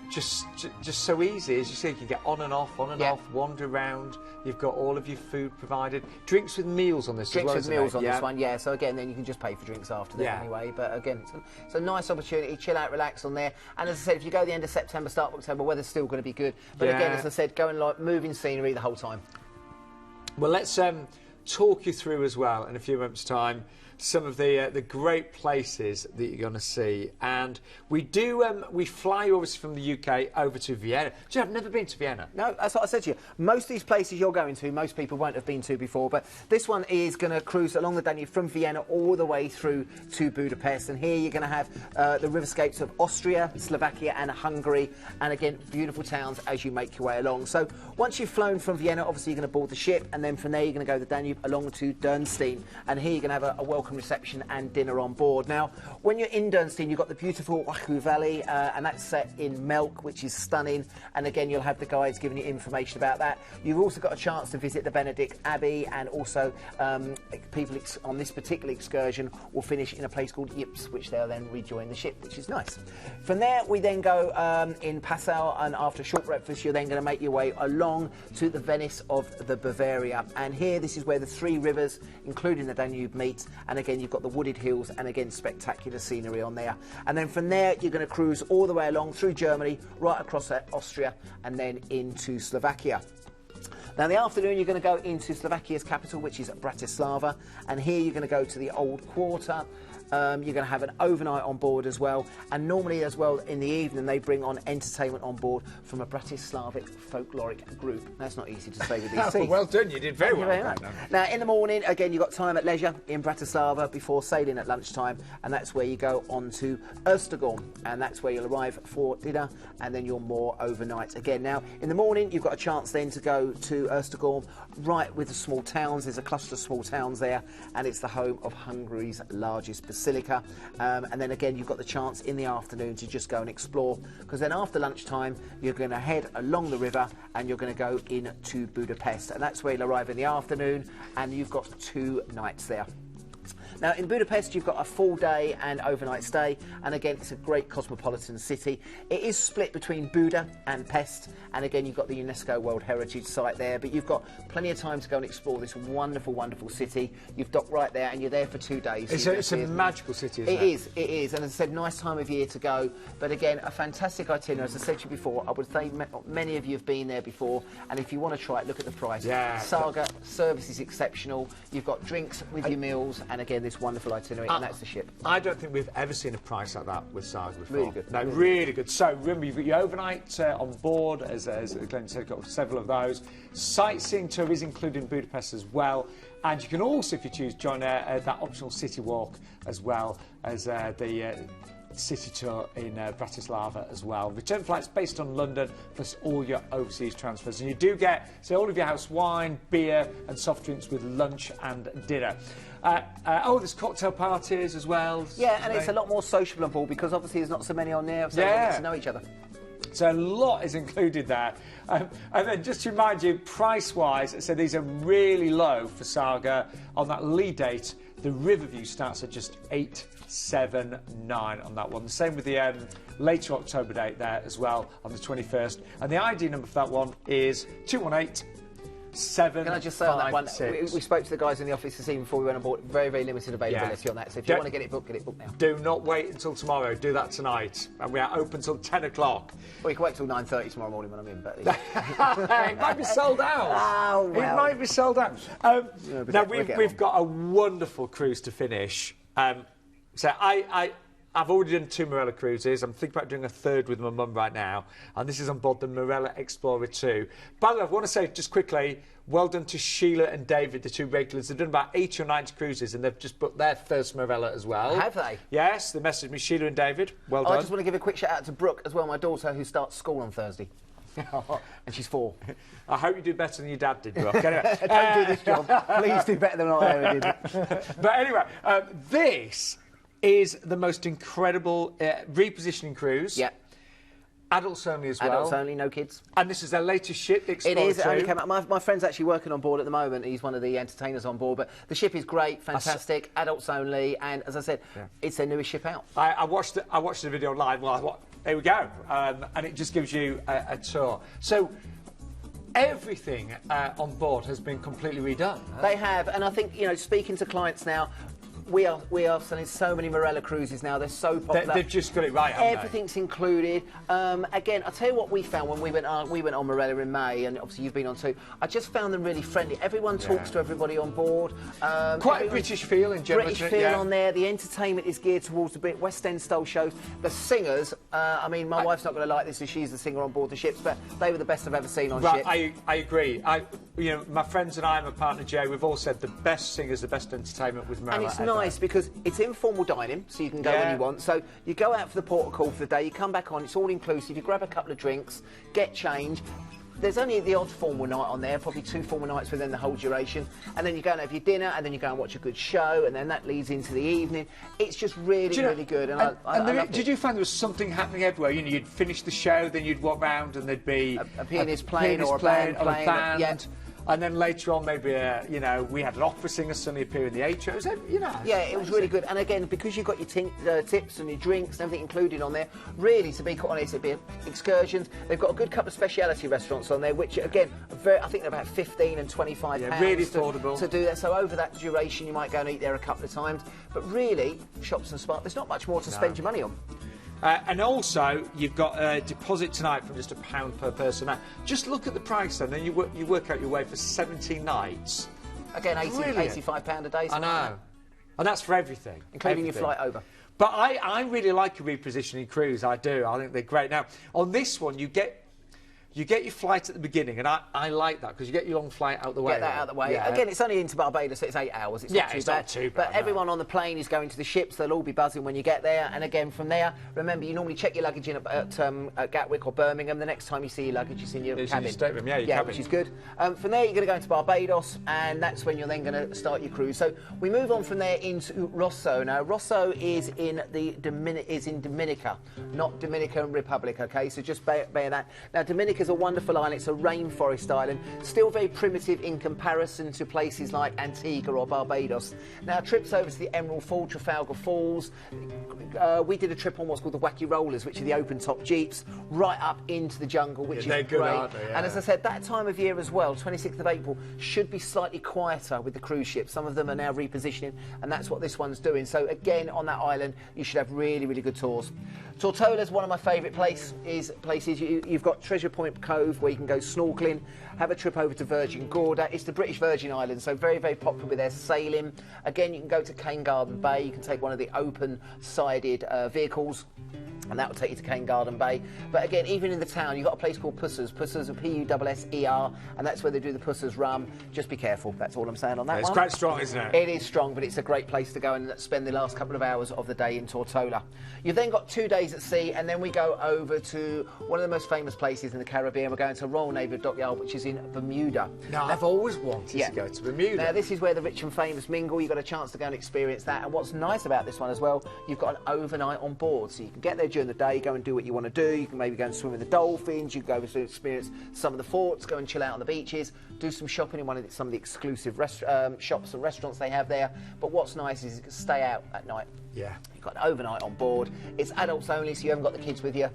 just so easy. As you say, you can get on and off, wander around. You've got all of your food provided. Drinks with meals on this as well, Drinks with meals on this one, yeah. So again, then you can just pay for drinks after that anyway. But again, it's a nice opportunity. Chill out, relax on there. And as I said, if you go the end of September, start of October, weather's still going to be good. But again, as I said, going like moving scenery the whole time. Well, let's talk you through as well in a few moments' time some of the great places that you're going to see. And we fly you obviously from the UK over to Vienna. Do you know, I've never been to Vienna. No, that's what I said to you. Most of these places you're going to, most people won't have been to before, but this one is going to cruise along the Danube from Vienna all the way through to Budapest. And here you're going to have the riverscapes of Austria, Slovakia and Hungary, and again, beautiful towns as you make your way along. So once you've flown from Vienna, obviously you're going to board the ship, and then from there you're going to go the Danube along to Dürnstein, and here you're going to have a welcome reception and dinner on board. Now, when you're in Dürnstein, you've got the beautiful Wachau Valley, and that's set in milk, which is stunning. And again, you'll have the guides giving you information about that. You've also got a chance to visit the Benedict Abbey, and also people on this particular excursion will finish in a place called Ypres, which they'll then rejoin the ship, which is nice. From there, we then go in Passau, and after a short breakfast, you're then going to make your way along to the Venice of the Bavaria. And here, this is where the three rivers, including the Danube, meet. And again, you've got the wooded hills and again spectacular scenery on there. And then from there you're going to cruise all the way along through Germany, right across Austria, and then into Slovakia. Now, in the afternoon, you're going to go into Slovakia's capital, which is Bratislava, and here you're going to go to the Old Quarter. You're going to have an overnight on board as well. And normally as well, in the evening, they bring on entertainment on board from a Bratislavic folkloric group. That's not easy to say with these seats. Well done, you did very well. Now, in the morning, again, you've got time at leisure in Bratislava before sailing at lunchtime, and that's where you go on to Östergård, and that's where you'll arrive for dinner, and then you're more overnight again. Now, in the morning, you've got a chance then to go to Östergård, right with the small towns. There's a cluster of small towns there, and it's the home of Hungary's largest basilica. And then again, you've got the chance in the afternoon to just go and explore, because then after lunchtime, you're going to head along the river, and you're going to go into Budapest, and that's where you'll arrive in the afternoon, and you've got 2 nights there. Now, in Budapest, you've got a full day and overnight stay, and again, it's a great cosmopolitan city. It is split between Buda and Pest, and again, you've got the UNESCO World Heritage Site there, but you've got plenty of time to go and explore this wonderful, wonderful city. You've docked right there, and you're there for 2 days. It's a magical city, isn't it? It is, and as I said, nice time of year to go, but again, a fantastic itinerary. As I said to you before, I would say many of you have been there before, and if you want to try it, look at the price. Yeah. Saga, service is exceptional. You've got drinks with your meals, and again, this wonderful itinerary, and that's the ship. I don't think we've ever seen a price like that with Saga before. Really good. No, really good. So remember, you've got your overnight on board, as Glenn said, got several of those. Sightseeing tour is included in Budapest as well. And you can also, if you choose, join that optional city walk as well as the city tour in Bratislava as well. Return flights based on London, plus all your overseas transfers. And you do get, so all of your house wine, beer and soft drinks with lunch and dinner. There's cocktail parties as well. Yeah, and it's a lot more sociable on board, because obviously there's not so many on there, so we get to know each other. So a lot is included there. And then just to remind you, price-wise, so these are really low for Saga. On that lead date, the Riverview starts at just $879 on that one. The same with the later October date there as well, on the 21st. And the ID number for that one is 218. Can I just say on that one, we spoke to the guys in the office this evening before we went on board. Very, very limited availability on that. So if you want to get it booked now. Do not wait until tomorrow. Do that tonight. And we are open till 10 o'clock. Well, you can wait till 9:30 tomorrow morning when I'm in. But it might be sold out. Oh, well. It might be sold out. Now we've got a wonderful cruise to finish. So I've already done 2 Marella cruises. I'm thinking about doing a 3rd with my mum right now. And this is on board the Marella Explorer 2. By the way, I want to say just quickly, well done to Sheila and David, the 2 regulars. They've done about 80 or 90 cruises, and they've just booked their first Marella as well. Have they? Yes, they messaged me, Sheila and David. Well done. I just want to give a quick shout out to Brooke as well, my daughter, who starts school on Thursday. And she's 4. I hope you do better than your dad did, Brooke. Anyway, don't do this job. Please do better than I ever did. But anyway, this is the most incredible repositioning cruise. Yeah. Adults only as well. Adults only, no kids. And this is their latest ship, the Explorer 2. It is. It only came out. My friend's actually working on board at the moment. He's one of the entertainers on board. But the ship is great, fantastic, adults only. And as I said, it's their newest ship out. I watched the video live. Well, I thought, there we go. And it just gives you a tour. So everything on board has been completely redone. They have. And I think, speaking to clients now, we are selling so many Marella cruises now. They're so popular. They've just got it right, haven't Everything's included. Again, I'll tell you what we found when we went on Marella in May, and obviously you've been on too. I just found them really friendly. Everyone talks to everybody on board. Quite a British feel in general. British feel on there. The entertainment is geared towards a bit West End style shows. The singers, my wife's not going to like this, as she's the singer on board the ships, but they were the best I've ever seen on ships. I agree. My friends and I, my partner Jay, we've all said the best singers, the best entertainment with Marella. And it's nice because it's informal dining, so you can go when you want. So you go out for the port of call for the day, you come back on, it's all inclusive. You grab a couple of drinks, get changed. There's only the odd formal night on there, probably 2 formal nights within the whole duration. And then you go and have your dinner, and then you go and watch a good show, and then that leads into the evening. It's just really, really good. Did you find there was something happening everywhere? You'd finish the show, then you'd walk round, and there'd be a pianist playing or a band playing. Yeah. And then later on, maybe, we had an opera singer suddenly appear in the intros. Yeah, it was really good. And again, because you've got your tips and your drinks and everything included on there, really, to be quite honest, it'd be excursions. They've got a good couple of speciality restaurants on there, which, again, I think they're about £15 and £25 really affordable to do that. So over that duration, you might go and eat there a couple of times. But really, shops and spas, there's not much more to spend your money on. And also, you've got a deposit tonight from just £1 per person. Now, just look at the price then, and you work out your way for 17 nights. Again, £85 a day. I know. And that's for everything. Including your flight over. But I really like a repositioning cruise. I do. I think they're great. Now, on this one, you get your flight at the beginning, and I like that because you get your long flight out the way. Get that out the way. Yeah. Again, it's only into Barbados, so it's 8 hours. It's not too bad. But everyone on the plane is going to the ships. They'll all be buzzing when you get there. And again, from there, remember, you normally check your luggage in at Gatwick or Birmingham. The next time you see your luggage, it's in your cabin. In your stateroom, your cabin. Which is good. From there, you're going to go into Barbados, and that's when you're then going to start your cruise. So we move on from there into Rosso. Now, Rosso is in Dominica, not Dominican Republic. Okay, so just bear that. Now, Dominica is a wonderful island. It's a rainforest island, still very primitive in comparison to places like Antigua or Barbados. Now, trips over to the Emerald Fall, Trafalgar Falls. We did a trip on what's called the Wacky Rollers, which are the open-top jeeps, right up into the jungle, which is great. Good, aren't they? Yeah. And as I said, that time of year as well, 26th of April, should be slightly quieter with the cruise ships. Some of them are now repositioning, and that's what this one's doing. So again, on that island, you should have really, really good tours. Tortola is one of my favourite places. You've got Treasure Point Cove, where you can go snorkeling, have a trip over to Virgin Gorda. It's the British Virgin Islands, so very, very popular with their sailing. Again, you can go to Cane Garden Bay. You can take one of the open-sided vehicles, and that will take you to Cane Garden Bay. But again, even in the town, you've got a place called Pussers. Pussers are P-U-S-S-E-R, and that's where they do the Pussers rum. Just be careful. That's all I'm saying on that one. It's quite strong, isn't it? It is strong, but it's a great place to go and spend the last couple of hours of the day in Tortola. You've then got 2 days at sea, and then we go over to one of the most famous places in the Caribbean. We're going to Royal Navy Dockyard, which is in Bermuda. Now, I've always wanted to go to Bermuda. Now, this is where the rich and famous mingle. You've got a chance to go and experience that. And what's nice about this one as well, you've got an overnight on board. So you can get there during the day, go and do what you want to do. You can maybe go and swim with the dolphins. You can go over to experience some of the forts, go and chill out on the beaches, do some shopping in some of the exclusive shops and restaurants they have there. But what's nice is you can stay out at night. Yeah. You've got an overnight on board. It's adults only, so you haven't got the kids with you.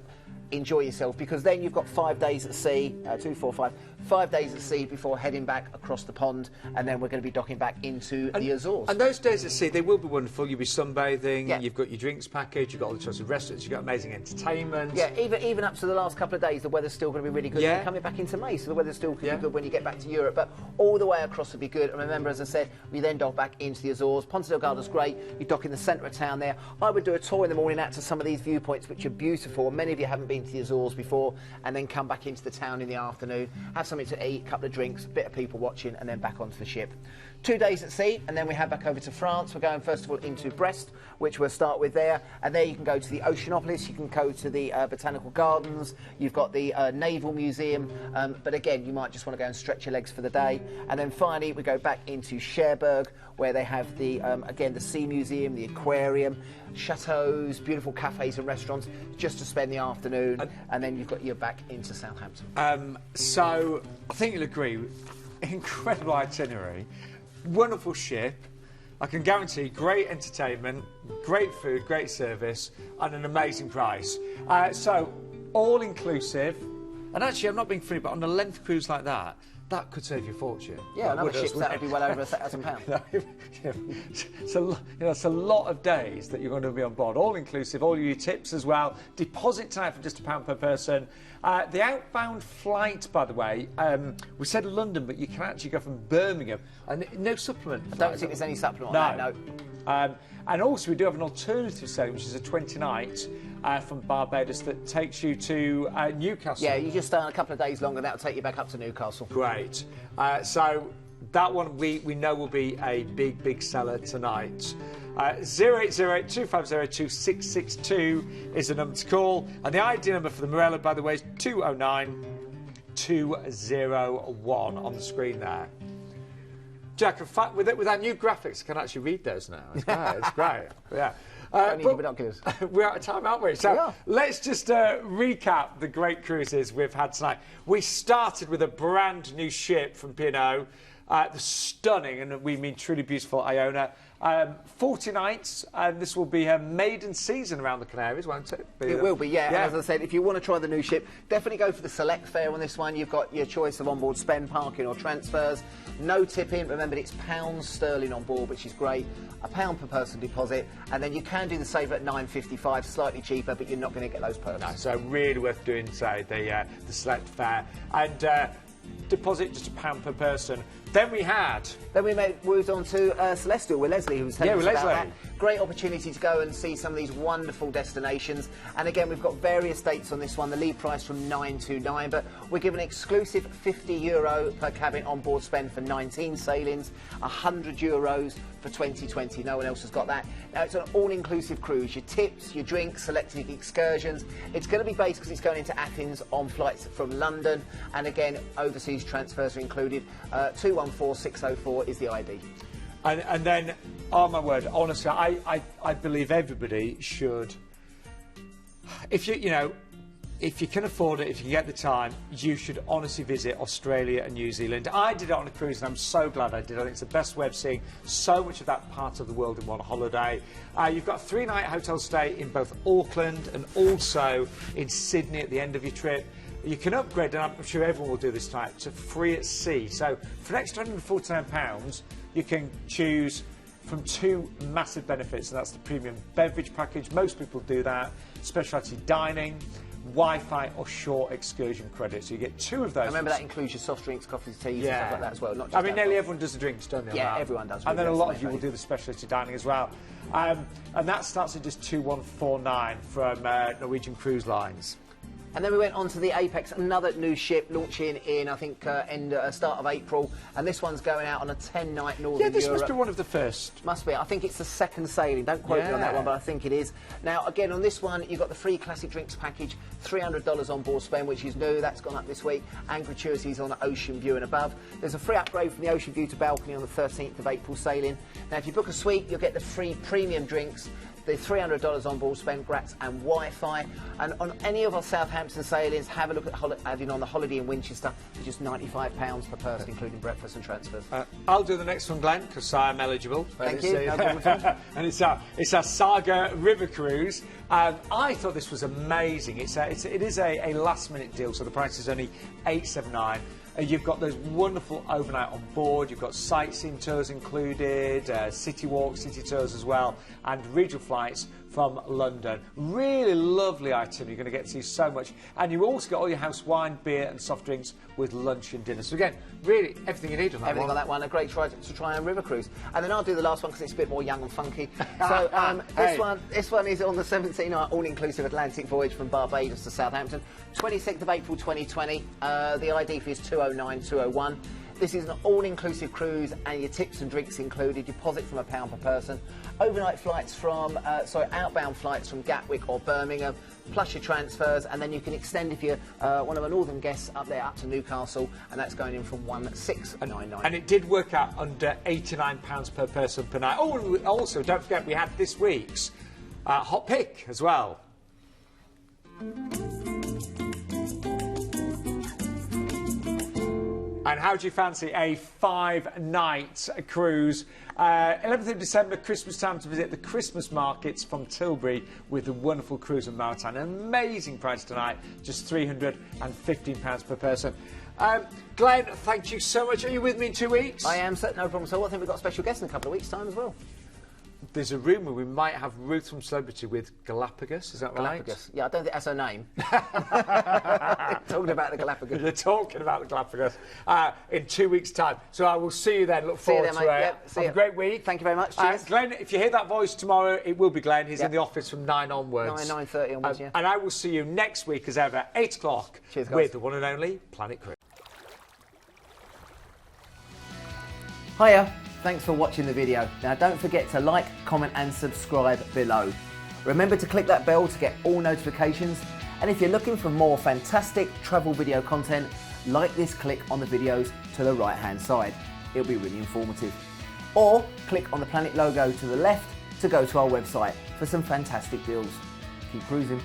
Enjoy yourself, because then you've got 5 days at sea, 5 days at sea before heading back across the pond, and then we're going to be docking back into the Azores. And those days at sea, they will be wonderful. You'll be sunbathing, Yeah. you've got your drinks package, you've got all the sorts of restaurants, you've got amazing entertainment. Yeah, even up to the last couple of days, the weather's still going to be really good. Yeah. You're coming back into May, so the weather's still going to be good when you get back to Europe. But all the way across will be good. And remember, as I said, we then dock back into the Azores. Ponta Delgado's great. You dock in the centre of town there. I would do a tour in the morning out to some of these viewpoints, which are beautiful. Many of you haven't been to the Azores before, and then come back into the town in the afternoon, have something to eat, a couple of drinks, a bit of people watching, and then back onto the ship. 2 days at sea, and then we head back over to France. We're going first of all into Brest, which we'll start with there, and there you can go to the Oceanopolis, you can go to the Botanical Gardens, you've got the Naval Museum, but again, you might just want to go and stretch your legs for the day. And then finally, we go back into Cherbourg, where they have the, again, the Sea Museum, the aquarium, chateaus, beautiful cafes and restaurants, just to spend the afternoon, and then you're back into Southampton. So, I think you'll agree, incredible itinerary, wonderful ship, I can guarantee great entertainment, great food, great service, and an amazing price. So, all-inclusive, and actually, I'm not being funny, but on a length cruise like that, that could save you a fortune. Yeah, another ship, that would be well over £1,000. It's a lot of days that you're going to be on board, all inclusive, all your tips as well. Deposit tonight for just £1 per person. The outbound flight, by the way, we said London, but you can actually go from Birmingham, and no supplement. I don't think there's any supplement on that, no. And also, we do have an alternative sailing, which is a 20-night from Barbados that takes you to Newcastle. Yeah, you just stay on a couple of days longer, that'll take you back up to Newcastle. Great. So that one we know will be a big seller tonight. 0808 250 2662 is the number to call, and the ID number for the Marella, by the way, is 209 201 on the screen there. Jack, in fact, with our new graphics, I can actually read those now. It's great. It's great. Yeah. I need your binoculars. We're out of time, aren't we? So let's just recap the great cruises we've had tonight. We started with a brand new ship from P&O, the stunning, and we mean truly beautiful, Iona. 40 nights, and this will be her maiden season around the Canaries, won't it? It will be, yeah. And as I said, if you want to try the new ship, definitely go for the select fare on this one. You've got your choice of onboard spend, parking or transfers. No tipping. Remember, it's pounds sterling on board, which is great. £1 per person deposit, and then you can do the saver at $9.55, slightly cheaper, but you're not going to get those perks. No, so really worth doing, say, the select fare. And deposit, just £1 per person. Then we moved on to Celestyal with Leslie, who was telling us with about Leslie. that. Great opportunity to go and see some of these wonderful destinations. And again, we've got various dates on this one. The lead price from £929, but we're given an exclusive €50 per cabin on board spend for 19 sailings, €100 for 2020. No one else has got that. Now, it's an all-inclusive cruise. Your tips, your drinks, selected excursions. It's going to be based because it's going into Athens on flights from London. And again, overseas transfers are included. 214604 is the ID. And then, oh my word, honestly, I believe everybody should, if you can afford it, if you can get the time, you should honestly visit Australia and New Zealand. I did it on a cruise and I'm so glad I did. I think it's the best way of seeing so much of that part of the world in one holiday. You've got a 3-night hotel stay in both Auckland and also in Sydney at the end of your trip. You can upgrade, and I'm sure everyone will do this tonight, to free at sea. So for an extra £149, you can choose from 2 massive benefits, and that's the premium beverage package. Most people do that. Specialty dining, Wi-Fi or short excursion credit. So you get 2 of those. I remember that includes your soft drinks, coffees, teas, and stuff like that as well. Not just nearly everyone does the drinks, don't they? Yeah, everyone does. And then a lot of you will do the specialty dining as well. And that starts at just £2149 from Norwegian Cruise Lines. And then we went on to the Apex, another new ship launching in, I think, start of April. And this one's going out on a 10-night Northern Europe. Yeah, this must be one of the first. Must be. I think it's the second sailing. Don't quote me on that one, but I think it is. Now, again, on this one, you've got the free classic drinks package, $300 on board spend, which is new. That's gone up this week. And gratuities on Ocean View and above. There's a free upgrade from the Ocean View to balcony on the 13th of April sailing. Now, if you book a suite, you'll get the free premium drinks, the $300 on board spend, grats and Wi-Fi. And on any of our Southampton sailings, have a look at adding on the Holiday in Winchester for just £95 per person, including breakfast and transfers. I'll do the next one, Glenn, because I'm eligible. Thank you. No problem at all. And it's our Saga River Cruise. I thought this was amazing. It is a last-minute deal, so the price is only $879. You've got those wonderful overnight on board. You've got sightseeing tours included, city walks, city tours as well, and regional flights from London. Really lovely item. You're going to get to see so much. And you also got all your house wine, beer and soft drinks with lunch and dinner. So again, really everything you need on that everything one. on that one. A great try on River Cruise. And then I'll do the last one because it's a bit more young and funky. So this one is on the 17-night all-inclusive Atlantic voyage from Barbados to Southampton. 26th of April 2020. The ID fee is 209-201. This is an all-inclusive cruise and your tips and drinks included, deposit from £1 per person, overnight flights from, outbound flights from Gatwick or Birmingham, plus your transfers, and then you can extend if you're one of our northern guests up there up to Newcastle, and that's going in from 1699. And it did work out under £89 per person per night. Oh, and also, don't forget, we had this week's Hot Pick as well. And how do you fancy a 5-night cruise? 11th of December, Christmas time, to visit the Christmas markets from Tilbury with the wonderful cruise and maritime. An amazing price tonight, just £315 per person. Glenn, thank you so much. Are you with me in 2 weeks? I am, sir. No problem at all. I think we've got a special guest in a couple of weeks' time as well. There's a rumour we might have Ruth from Celebrity with Galapagos, is that right? Galapagos. Yeah, I don't think that's her name. Talking about the Galapagos. You're talking about the Galapagos in 2 weeks' time. So I will see you then. Look forward to it. Yep, have a great week. Thank you very much. Cheers. Glenn, if you hear that voice tomorrow, it will be Glenn. He's in the office from 9 onwards. 9:30 onwards, yeah. And I will see you next week as ever, 8 o'clock, Cheers, guys. with the one and only Planet Crew. Hiya. Thanks for watching the video. Now don't forget to like, comment and subscribe below. Remember to click that bell to get all notifications. And if you're looking for more fantastic travel video content, like this click on the videos to the right hand side. It'll be really informative. Or click on the Planet logo to the left to go to our website for some fantastic deals. Keep cruising.